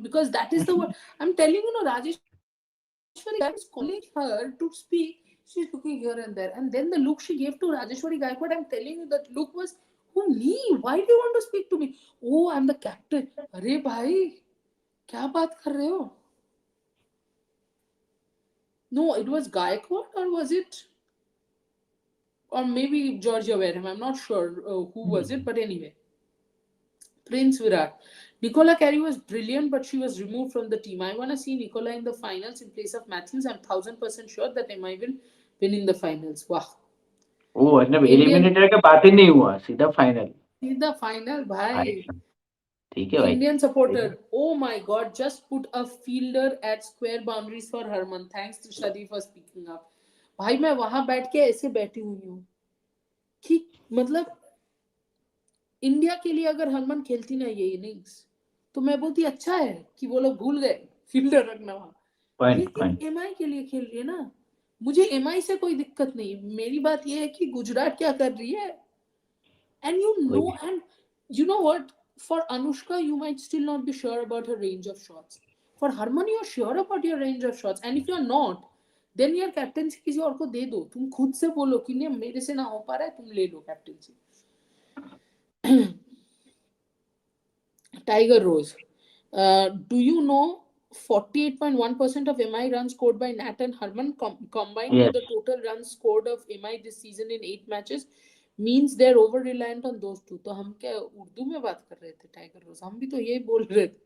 Because that is the word. I'm telling you, no, Rajeshwari Guy is calling her to speak. She's looking here and there. And then the look she gave to Rajeshwari Gaikwad, I'm telling you, that look was, who, me? Why do you want to speak to me? Oh, I'm the captain. अरे भाई, क्या बात कर रहे हो? No, it was Gaikwad, or was it, or maybe Georgia Wareham. I'm not sure who was it, Hmm. but anyway, Prince Virat. Nicola Carey was brilliant, but she was removed from the team. I want to see Nicola in the finals in place of Matthews. I'm 1000% sure that MI will win in the finals. Wow. वो मतलब Indian, eliminator का बात ही नहीं हुआ, सीधा final. see the final, भाई bhai. ठीक है भाई. Indian सही है. supporter. Oh my god, just put a fielder at square boundaries for Harman. Thanks to Shadi for speaking up. भाई मैं वहां बैठ के ऐसे बैठी हुई हूँ कि मतलब इंडिया के लिए अगर हरमन खेलती ना ये इनिंग्स, तो मैं बोलती अच्छा है कि वो लोग भूल गए फील्डर रखना वहां। पॉइंट लेकिन पॉइंट. एमआई के लिए खेल रही है ना, मुझे एमआई से कोई दिक्कत नहीं। मेरी बात ये है कि गुजरात क्या कर रही है। वही. And you know what? For Anushka, you might still not be sure about her range of shots. For Harman, you're sure about your range of shots. And if you're not, then your captaincy किसी और को दे दो। तुम खुद से बोलो कि नहीं मेरे से ना हो पा रहा है, तुम ले लो captaincy. Tiger Rose. Do you know 48.1% of MI runs scored by Nat and Harman combined with yes. the total runs scored of MI this season in 8 matches means they're over reliant on those two. तो हम क्या उर्दू में बात कर रहे थे tiger रोज, हम भी तो यही बोल रहे थे।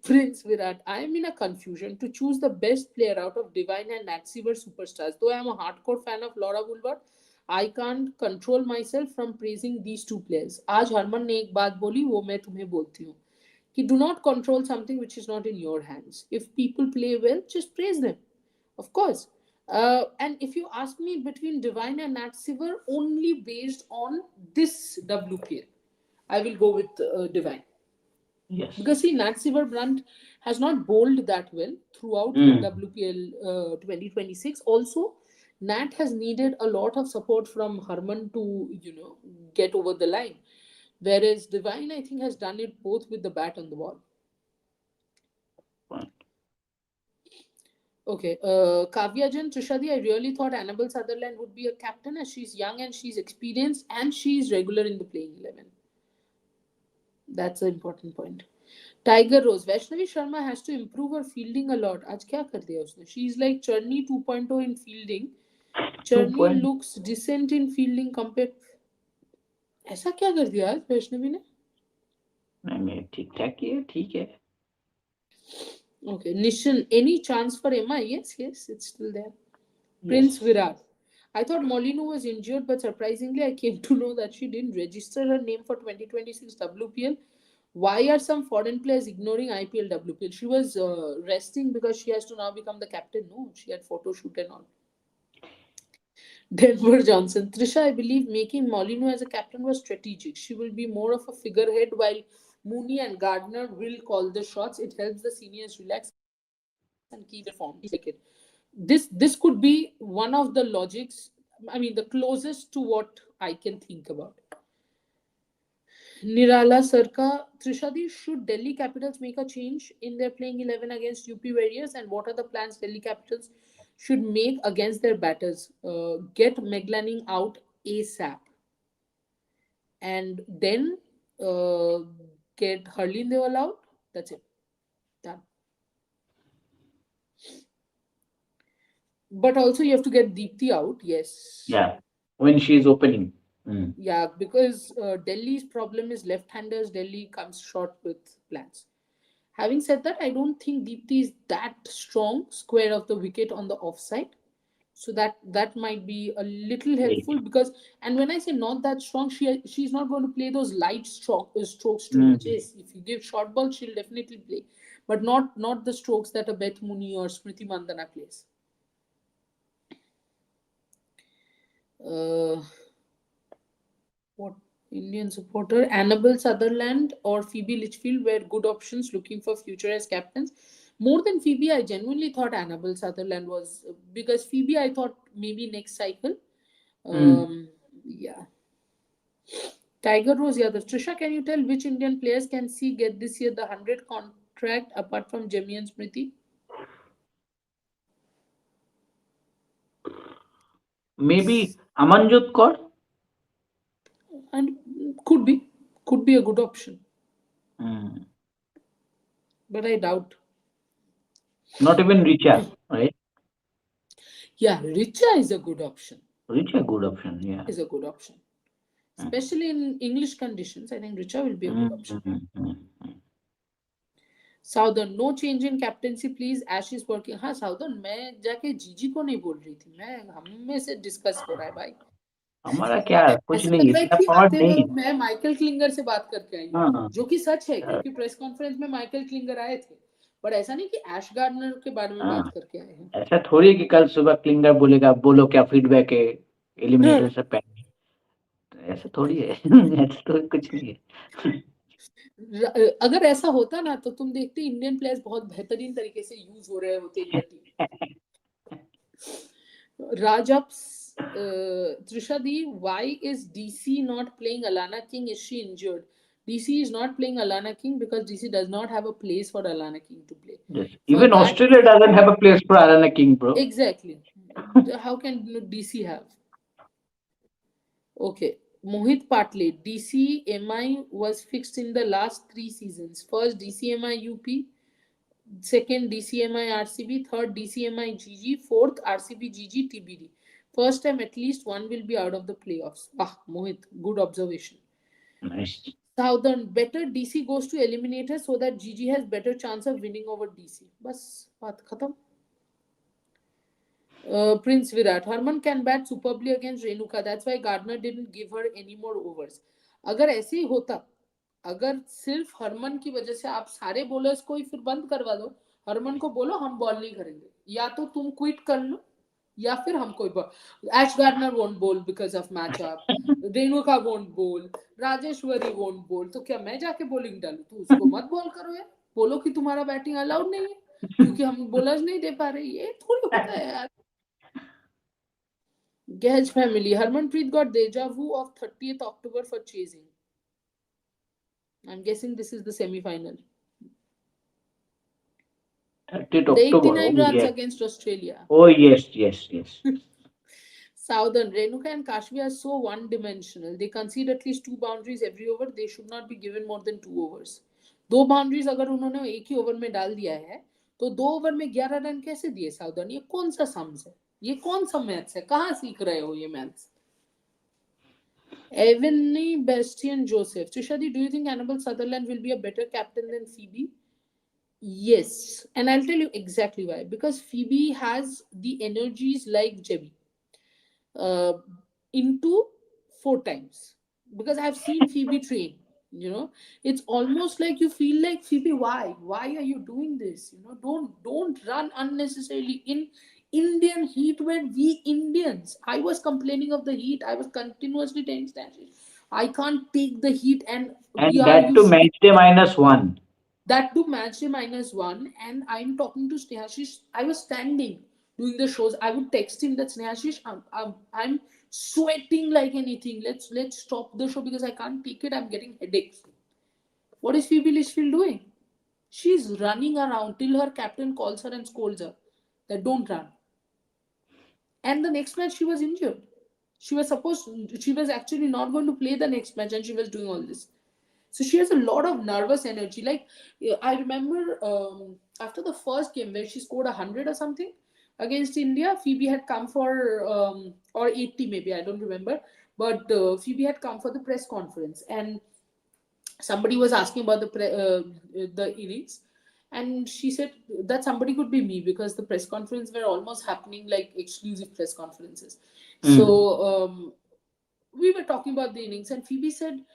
Prince Virat, I am in a confusion to choose the best player out of Divine and Natsiver superstars. Though I am a hardcore fan of Laura Woolward, I can't control myself from praising these two players. आज हरमन ने एक बात बोली, वो मैं तुम्हें बोलती हूँ कि do not control something which is not in your hands. If people play well, just praise them, of course. And if you ask me between Divine and Natsiver, only based on this WPL, I will go with Divine. Yes. Because see, Nat Silverbrand has not bowled that well throughout hmm. WPL 2026. Also, Nat has needed a lot of support from Harman to, get over the line. Whereas Divine, I think, has done it both with the bat and the ball. Okay, Kavya Jan Trishadi, I really thought Annabelle Sutherland would be a captain as she's young and she's experienced and she's regular in the playing 11. That's an important point. Tiger Rose. Vaishnavi Sharma has to improve her fielding a lot. आज क्या कर दिया उसने? She is like Churny 2.0 in fielding. To Churny point. looks decent in fielding compared. ऐसा क्या कर दिया आज वैष्णवी ने? नहीं नहीं, ठीक ठाक ही है, ठीक है. Okay, Nishan. Any chance for Emma? Yes, yes, it's still there. Yes. Prince Virat. I thought Molino was injured, but surprisingly, I came to know that she didn't register her name for 2026 WPL. Why are some foreign players ignoring IPL WPL? She was resting because she has to now become the captain. No, she had photo shoot and all. Denver Johnson. Trisha, I believe making Molino as a captain was strategic. She will be more of a figurehead while Mooney and Gardner will call the shots. It helps the seniors relax and keep their form. She's like it. This could be one of the logics. I mean, the closest to what I can think about. Nirala Sarka, Trishadi, should Delhi Capitals make a change in their playing 11 against UP Warriors? And what are the plans Delhi Capitals should make against their batters? Get Meglaning out ASAP. And then uh, get Harleen Dewal out. That's it. Done. But also you have to get Deepthi out. Yes. Yeah, when she is opening. Hmm. Yeah, because Delhi's problem is left-handers. Delhi comes short with plans. Having said that, I don't think Deepthi is that strong square of the wicket on the offside. So that might be a little Eight. helpful, because, and when I say not that strong, she's not going to play those light strokes too much. Mm. Yes, if you give short ball, she'll definitely play, but not the strokes that a Beth Mooney or Smriti Mandana plays. uh, what Indian supporter, Annabelle Sutherland or Phoebe Litchfield were good options looking for future as captains. More than Phoebe, I genuinely thought Annabelle Sutherland was, because Phoebe, I thought maybe next cycle. Mm. Yeah. Tiger Rose Yadav. Trisha, can you tell which Indian players can see get this year the 100 contract apart from Jemmy and Smriti? Maybe Amanjot Kaur? And could be a good option, Mm. but I doubt. Not even Richa, right? Yeah, Richa is a good option. Richa, good option, yeah. Is a good option. Mm. Especially in English conditions, I think Richa will be a good Mm, option. mm, mm. Southern, no change in captaincy please. Ash is working. हाँ southern, मैं जाके जीजी को नहीं बोल रही थी, मैं हम में से डिस्कस हो रहा है भाई. हमारा क्या कुछ ऐसा नहीं, लग रहा है इतना कि फॉर्ड आते नहीं है। वक्त मैं माइकल क्लिंगर से बात करके आई हूँ, हाँ। जो कि सच है हाँ। क्योंकि प्रेस कॉन्फ्रेंस में माइकल क्लिंगर आए थे, बट ऐसा नहीं कि ऐश गार्डनर के बारे में बात हाँ। करके आए हैं. ऐसा थोड़ी है कि कल सुबह क्लिंगर बोलेगा बोलो क्या फीडबैक है एलिमिनेटर से पहले। तो ऐसा थोड़ी है। ऐसा तो कुछ नहीं है। अगर ऐसा होता ना तो तुम देखते इंडियन प्लेयर्स बहुत बेहतरीन तरीके से यूज हो रहे होते in the team. Rajap's Trishadi, why is DC not playing Alana King? Is she injured? DC is not playing Alana King because DC does not have a place for Alana King to play. Yes. For Even that Australia doesn't reason, have a place for Arana King, bro. exactly. How can DC have? Okay. Mohit Patle, DCMI was fixed in the last 3 seasons. First DCMI UP, second DCMI RCB, third DCMI GG, fourth RCB GG TBD. First time at least one will be out of the playoffs. Ah, Mohit, good observation. Nice. Southern, better DC goes to Eliminator so that GG has better chance of winning over DC. बस बात खत्म. Prince Virat, Harman can bat superbly against Renuka. That's why Gardner didn't give her any more overs. अगर ऐसे ही होता, अगर सिर्फ हरमन की वजह से आप सारे बॉलर्स को ही फिर बंद करवा दो, हरमन को बोलो हम बॉल नहीं करेंगे, या तो तुम क्विट कर लो या फिर हम कोई बॉल. एश गार्डनर वोंट बोल because of match up, Renuka won't बोल, राजेश्वरी वोंट बोल, तो क्या मैं जाके बॉलिंग डालू? तो उसको मत बॉल करो यार, बोलो कि तुम्हारा बैटिंग अलाउड नहीं है क्योंकि हम बॉलर्स नहीं दे पा रहे. ये थोड़ी होता है यार. Gage family, Harmanpreet got deja vu of 30th October for chasing. I'm guessing this is the semi-final. 30th The October. 89 Oh runs yes. against Australia. Oh yes, yes, yes. Southern, Renuka and Kashmir are so one-dimensional. They concede at least 2 boundaries every over. They should not be given more than 2 overs. 2 boundaries अगर उन्होंने एक ही over में डाल दिया है तो 2 over में 11 run कैसे दिए साउदर्न? ये कौन सा सम्स है? ये कौन सा मैथ्स है? कहाँ सीख रहे हो ये maths? Evany Bastian Joseph. Trishadi, do you think Annabelle Sutherland will be a better captain than Phoebe? Yes. And I'll tell you exactly why. Because Phoebe has the energies like Jebby uh, into 4 times. Because I've seen Phoebe train. It's almost like you feel like, Phoebe, why are you doing this? Don't run unnecessarily in Indian heat when we Indians. I was complaining of the heat. I was continuously telling Stanley, I can't take the heat, and we And are that to usually match day -1. that to match day -1. And I'm talking to Snehashish. I was standing doing the shows. I would text him that Snehashish, I'm sweating like anything. Let's stop the show because I can't take it. I'm getting headaches. What is Phoebe Litchfield doing? She's running around till her captain calls her and scolds her that don't run. And the next match she was injured. She was actually not going to play the next match, and she was doing all this. So she has a lot of nervous energy. Like, I remember after the first game where she scored 100 or something against India, Phoebe had come for or 80 maybe, I don't remember. But Phoebe had come for the press conference, and somebody was asking about the innings, And she said that somebody could be me, because the press conference were almost happening like exclusive press conferences. So Mm. we were talking about the innings, and Phoebe said,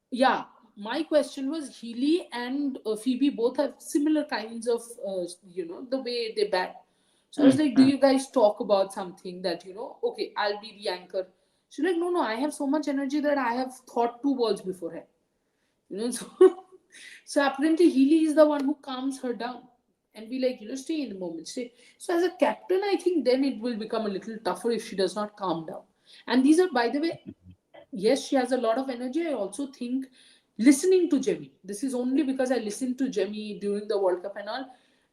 yeah, my question was, Healy and Phoebe both have similar kinds of, the way they bat. So I was Mm. like, do Mm. you guys talk about something that, okay, I'll be the anchor? She's like, no, no, I have so much energy that I have thought two balls beforehand. So, so apparently Healy is the one who calms her down. And be like, stay in the moment, stay. So as a captain, I think then it will become a little tougher if she does not calm down. And these are, by the way, yes, she has a lot of energy. I also think listening to Jemmy, this is only because I listened to Jemmy during the World Cup and all.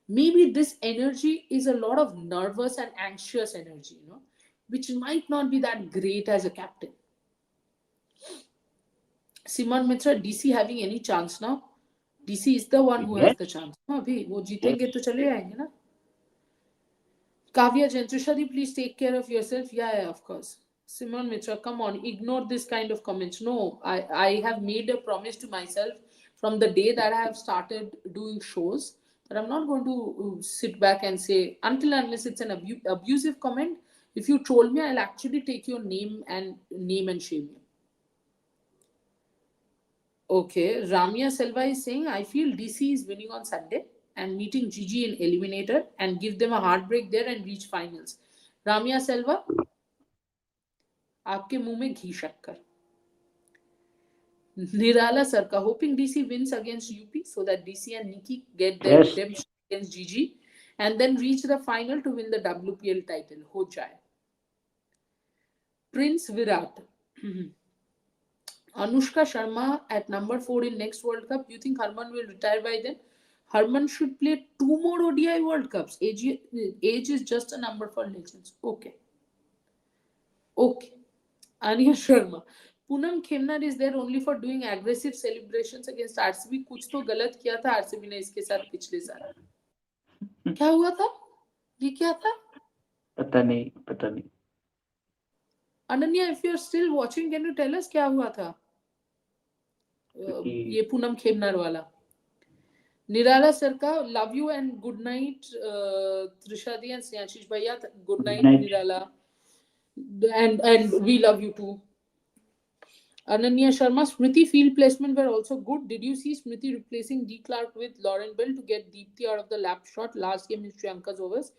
Maybe this energy is a lot of nervous and anxious energy, which might not be that great as a captain. Simon Mitra, DC having any chance now? DC is the one who has Yes. the chance. हाँ अभी वो Yes. जीतेंगे तो चले आएंगे ना. Kavya Jantrishadi, please take care of yourself. Yeah, yeah, of course. Simon Mitra, come on, ignore this kind of comments. No, I have made a promise to myself from the day that I have started doing shows that I'm not going to sit back and say, until unless it's an abusive comment, if you troll me, I'll actually take your name and shame you. Okay, Ramya Selva is saying, I feel DC is winning on Sunday and meeting Gigi in Eliminator and give them a heartbreak there and reach finals. Ramya Selva, आपके मुंह में घी शक्कर. Nirala Sarka, hoping DC wins against UP so that DC and Nikki get their Yes. redemption against Gigi and then reach the final to win the WPL title. Ho jaye. Prince Virat. Anushka Sharma at number 4 in next World Cup. You think Harman will retire by then? Harman should play two more ODI World Cups. Age is just a number for legends. Okay. Okay. Anya Sharma. Poonam Khemnar is there only for doing aggressive celebrations against RCB. कुछ तो गलत किया था RCB ने इसके साथ पिछले साल. क्या हुआ था? ये क्या था? पता नहीं, पता नहीं. Ananya, if you're still watching, can you tell us क्या हुआ था? क्योंकि ये पूनम खेमनार वाला. Nirala Sarka, love you and good night, Trishadi and Sneashish Bhaiya. Good good night, night. Nirala. And we love you too. Ananya Sharma, Smriti field placement were also good. Did you see Smriti replacing D Clark with Lauren Bell to get Deepthi out of the lap shot last game in Sri Lanka's overs?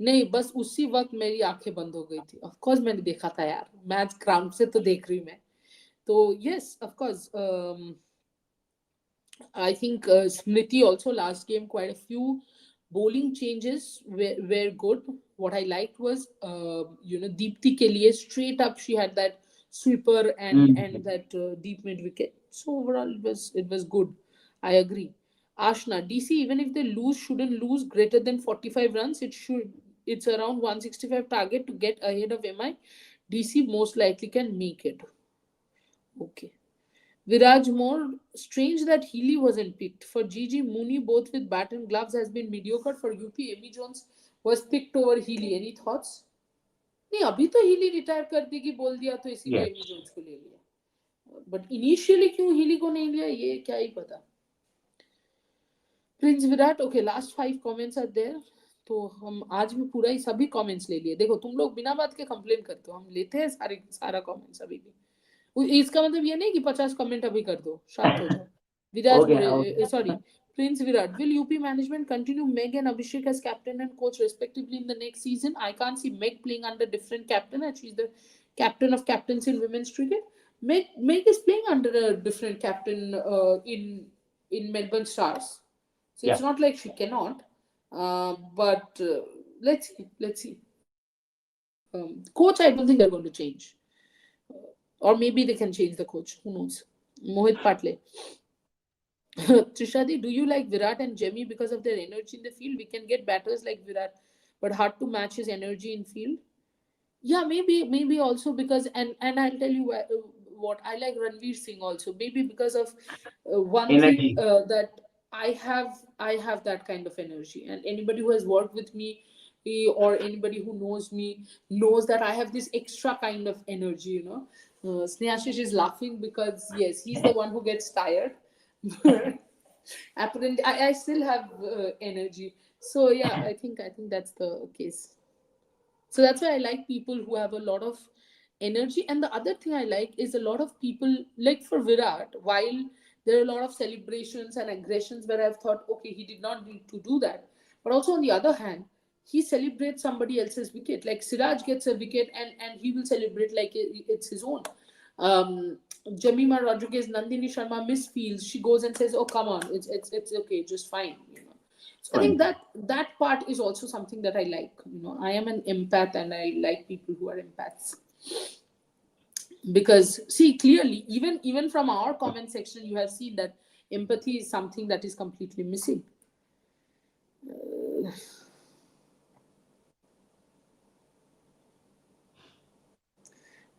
नहीं, बस उसी वक्त मेरी आंखें बंद हो गई थी. Of course मैंने देखा था यार, मैच ग्राउंड से तो देख रही हूँ मैं. तो yes, of course. I think Smriti also last game quite a few bowling changes were good. What I liked was Deepthi ke liye straight up she had that sweeper and that deep mid wicket. So overall it was good. I agree. Ashna DC, even if they lose, shouldn't lose greater than 45 runs. It's around 165 target to get ahead of MI. DC most likely can make it. Okay. Viraj More, strange that Healy wasn't picked. For Gigi, Mooney, both with bat and gloves, has been mediocre. For UP, Amy Jones was picked over Healy. Any thoughts? नहीं अभी तो Healy retire कर देगी बोल दिया तो इसीलिए Amy Yes. Jones को ले लिया. बट इनिशियली क्यों हीली को नहीं लिया ये क्या ही पता. Prince Virat. Okay, last 5 comments are there. तो हम आज भी पूरा ही सभी कमेंट्स ले लिए. देखो तुम लोग बिना बात के कंप्लेन करते हो, हम लेते हैं सारा कमेंट्स अभी भी. इसका मतलब ये नहीं कि 50 कमेंट अभी कर दो, शांत हो जाओ. विराज Okay. More, Okay. Sorry, Prince Virat, will UP management continue Meg and Abhishek as captain and coach respectively in the next season? I can't see Meg playing under different captain, and she's the captain of captains in women's cricket. Meg is playing under a different captain in Melbourne Stars, so it's Yeah. not like she cannot. But let's see. Coach, I don't think they're going to change, or maybe they can change the coach. Who knows? Mohit Patle. Trishadi, do you like Virat and Jemmy because of their energy in the field? We can get batters like Virat, but hard to match his energy in field. Yeah, maybe also because, and I'll tell you what I like Ranveer Singh also. Maybe because of one thing Energy. that I have that kind of energy, and anybody who has worked with me or anybody who knows me knows that I have this extra kind of energy. Snehashish is laughing because yes, he's the one who gets tired. Apparently, I still have energy. So yeah, I think that's the case. So that's why I like people who have a lot of energy. And the other thing I like is a lot of people, like for Virat, while there are a lot of celebrations and aggressions where I've thought, okay, he did not need to do that, but also on the other hand, he celebrates somebody else's wicket. Like Siraj gets a wicket, and he will celebrate like it's his own. um Jamima Rodriguez, Nandini Sharma misfeels, she goes and says, oh come on, it's okay, just fine, you know. So I think Fine. that part is also something that I like. You know, I am an empath, and I like people who are empaths, because see clearly, even from our comment section, you have seen that empathy is something that is completely missing.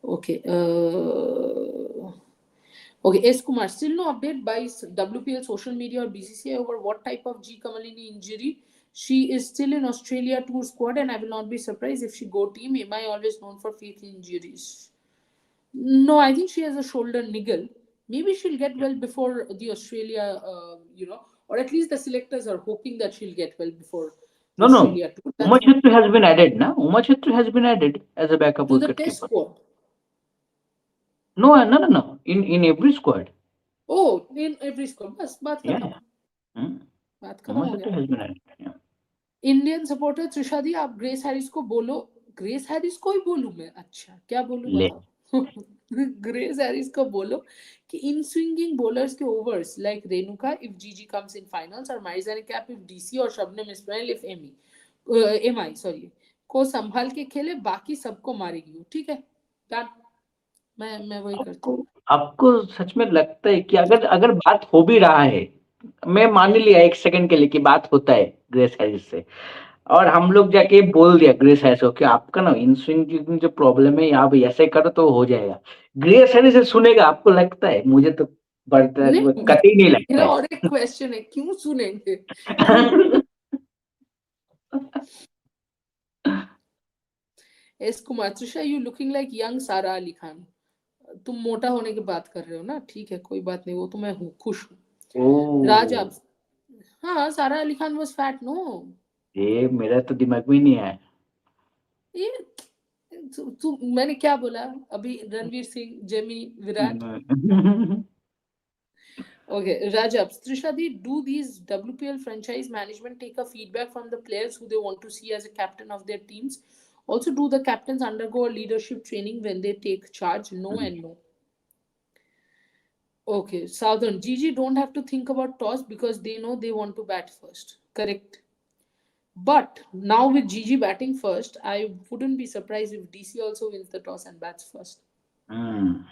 Okay. Okay, S. Kumar, still no update by WPL social media or BCCI over what type of G Kamalini injury. She is still in Australia tour squad, and I will not be surprised if she go team. Am I always known for fatal injuries? No, I think she has a shoulder niggle. Maybe she'll get well before the Australia, or at least the selectors are hoping that she'll get well before the No, no. Australia tour. Uma That's what, Chhetri has been added, na? Uma Chhetri has been added as a backup to the test wicketkeeper. squad. No, no, no, no. In every squad. Oh, in every squad. बस बात Yeah, खत्म. yeah. Hmm. बात खत्म Uma हो Chhetri गया. has been added. Yeah. Indian supporter Trisha दी, आप Grace Harris को बोलो. ग्रेस हैरिस को ही बोलूं मैं? अच्छा, क्या बोलूं Le. बताओ. ग्रेस हैरिस को बोलो कि इन स्विंगिंग बॉलर्स के overs like Renuka if GG comes in finals, और माइजा ने कैप इफ डीसी, और Shabnim Ismail if MI sorry को संभाल के खेले, बाकी सबको मारेगी वो. ठीक है, डन. मैं वही करती आपको हूँ. आपको सच में लगता है कि अगर अगर बात हो भी रहा है, मैं मान लिया एक सेकंड के लिए कि बात होता है ग्रेस हैरिस से, और हम लोग जाके बोल दिया ग्रेस हैरिस को कि आपका ना इन स्विंग जो प्रॉब्लम है, आप ऐसे करो तो हो जाएगा, ग्रेस हैरिस से सुनेगा? आपको लगता है? मुझे तो बढ़ता नहीं, कतई नहीं लगता मेरा है। और एक क्वेश्चन है, क्यों सुनेंगे? क्यों? S Kumar, Trisha you looking like young सारा अली खान. तुम मोटा होने की बात कर रहे हो ना, ठीक है, कोई बात नहीं, वो तो मैं हूँ, खुश हूँ. ओ, राज आप. हाँ, Sara Ali Khan was fat, no. ये मेरा तो दिमाग में ही नहीं आया। ये मैंने क्या बोला अभी? Ranveer Singh, Jamie, Virat. Okay, Rajab, Trishadi, do these WPL franchise management take a feedback from the players who they want to see as a captain of their teams? Also, do the captains undergo a leadership training when they take charge? No and no. Okay, Southern, Gigi don't have to think about toss because they know they want to bat first. Correct. But now with Gigi batting first, I wouldn't be surprised if DC also wins the toss and bats first. Hmm.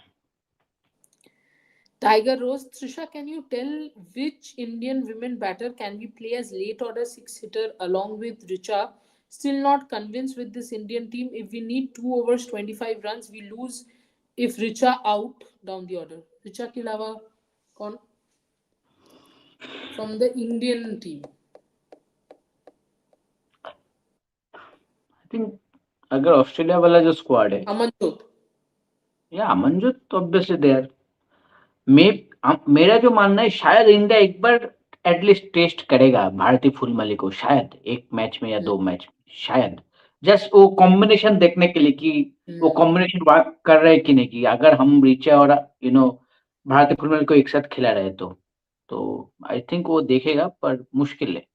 Tiger Rose, Trisha, can you tell which Indian women batter can we play as late order six hitter along with Richa? Still not convinced with this Indian team. If we need 2 overs 25 runs, we lose if Richa out down the order. Richa के अलावा कौन from the Indian team? I think अगर Australia वाला जो squad है, Amanjot. या अमनजोत तो obviously there. मेरा जो मानना है, शायद इंडिया एक बार एटलीस्ट टेस्ट करेगा भारतीय फुलमली को, शायद एक मैच में या दो मैच में, शायद जस्ट वो कॉम्बिनेशन देखने के लिए कि वो कॉम्बिनेशन वर्क कर रहे हैं कि नहीं, कि अगर हम रिचा और भारतीय फुलमली को एक साथ खिला रहे तो आई थिंक वो देखेगा, पर मुश्किल है,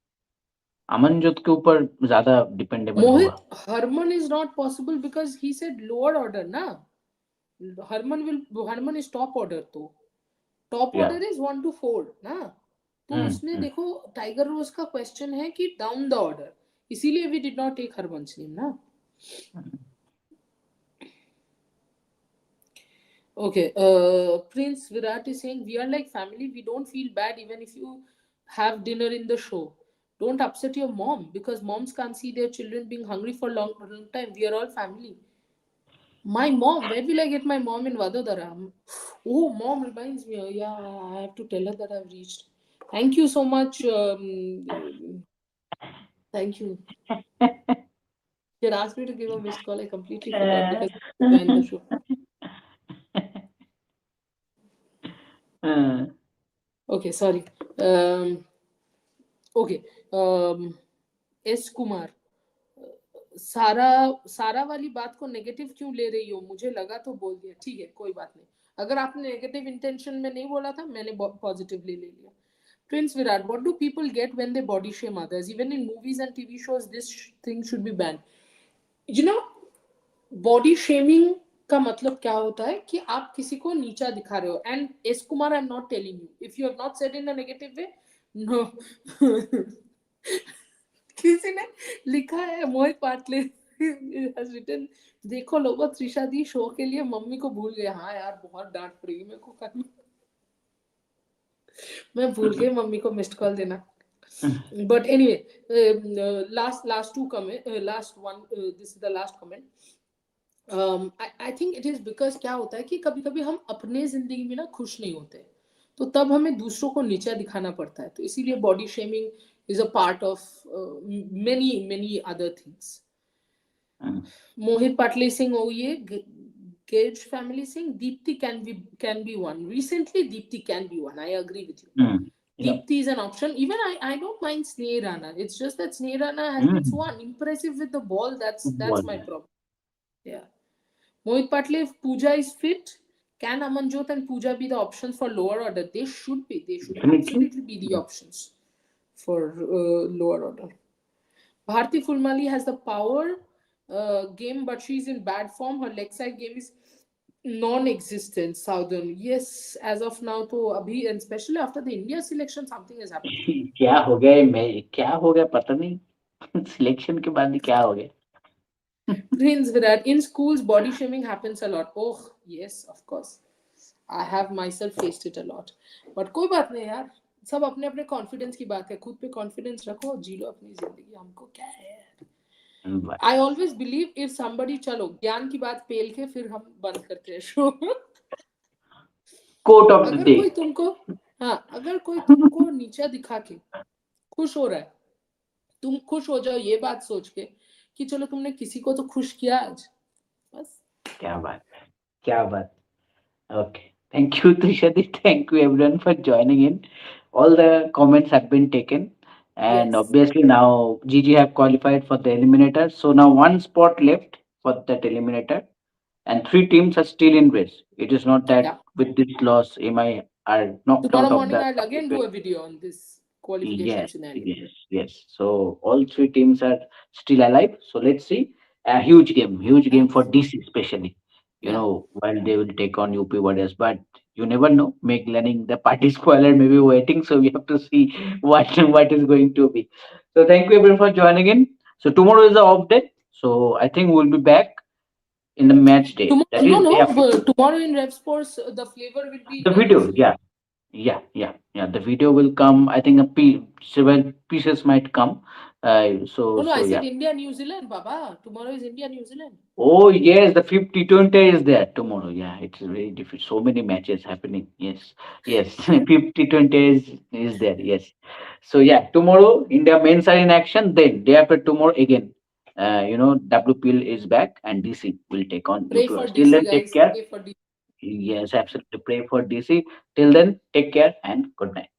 अमनजोत के ऊपर ज्यादा डिपेंडेबल Mohit, होगा। Harman is not possible because he said lower order, na? Harman is top order तो. टॉप या ऑर्डर इज 1 to 4 ना. तो उसने हम्म। देखो, टाइगर रोज का क्वेश्चन है कि डाउन द ऑर्डर, इसीलिए we did not take Harbans name ना. Okay, Prince Virat is saying we are like family, we don't feel bad even if you have dinner in the show. Don't upset your mom because moms can't see their children being hungry for long time. We are all family. My mom, where will I get my mom in Vadodara? Oh, mom reminds me. Yeah, I have to tell her that I've reached. Thank you so much. Thank you. She had asked me to give a missed call. I completely forgot because I joined the show. Okay, sorry. Um, okay. S Kumar, सारा सारा वाली बात को negative क्यों ले रही हो? मुझे लगा तो बोल दिया, ठीक है कोई बात नहीं। अगर आपने नेगेटिव इंटेंशन में नहीं बोला था, मैंने पॉजिटिवली ले लिया। Prince Virat, what do people get when they body shame others? Even in movies and TV shows, this thing should be banned. You know, body shaming का मतलब क्या होता है कि आप किसी को नीचा दिखा रहे हो। And S Kumar, I am not telling you, if you have not said in a negative way, no. किसी ने लिखा है, मोहित पाटले has written, देखो लोगो त्रिशा दी शो के लिए मम्मी को भूल गए। हाँ यार, बहुत डांट पड़ेगी मेरे को कल। मैं भूल गई मम्मी को मिस्ड कॉल देना। But anyway, last two comment, last one, this is the last comment. I think it is because क्या होता है कि कभी कभी हम अपने जिंदगी में ना खुश नहीं होते, तो तब हमें दूसरों को नीचा दिखाना पड़ता है, तो इसीलिए body shaming is a part of many many other things. Mohit Patle Singh, oh ये Gage family saying Deepthi can be one. Recently, Deepthi can be one. I agree with you. Yeah. Deepthi is an option. Even I don't mind Sneh Rana. It's just that Sneh Rana has been so unimpressive with the ball. That's my problem. Yeah. Mohit Patle, if Pooja is fit, can Amanjot and Pooja be the options for lower order? They should be. They should Definitely. absolutely be the options for lower order. Bharti Fulmali has the power game, but she's in bad form. Her leg side game is non-existent. Southern, yes, as of now, to abhi, and especially after the India selection, something has happened. क्या हो गया? मैं क्या हो गया पता नहीं। Selection के बाद ही क्या हो गया? Prince Virat, in schools, body shaming happens a lot. Oh, yes, of course. I have myself faced it a lot. But कोई बात नहीं यार, सब अपने अपने कॉन्फिडेंस की बात है। खुद पे कॉन्फिडेंस रखो, जी लो अपनी जिंदगी, हमको क्या है यार। I always believe if somebody, चलो ज्ञान की बात पेल के फिर हम बंद करते हैं शो। कोट ऑफ द अगर डे। कोई तुमको, हाँ, अगर कोई तुमको नीचा दिखा के खुश हो रहा है, तुम खुश हो जाओ ये बात सोच के कि चलो तुमने किसी को तो खुश किया आज, बस। क्या बात है, क्या बात। Okay. Thank you, Trishadi. Thank you, everyone, for joining in. All the comments have been taken. And Yes, obviously, now Gigi have qualified for the eliminator. So now one spot left for that eliminator. And three teams are still in race. It is not that yeah. with this loss, MI are knocked Tomorrow out of morning the I'll again do race. a video on this qualification Yes, scenario. yes, yes. So all three teams are still alive. So let's see. A huge game for Nice. DC especially. You Yeah. know, while they will take on UP Warriors, but you never know. Make learning the party spoiler maybe waiting. So we have to see what is going to be. So thank you everyone for joining in. So tomorrow is the off day. So I think we'll be back in the match day. Tomorrow, That no, is day no. after Tomorrow in Rev Sports, the flavor will be the New video. Zealand. Yeah, yeah. The video will come. I think several pieces might come. No, no. I Yeah. said India, New Zealand, Baba. Tomorrow is India, New Zealand. Oh yes, the 50-20 is there tomorrow. Yeah, it's very different. So many matches happening. Yes. 50-20 is there. Yes. So yeah, tomorrow India men's are in action. Then day after tomorrow again, WPL is back and DC will take on Pray UP. for Still DC, then, take guys. care. Pray for DC. Yes, absolutely. Pray for DC. Till then, take care and good night.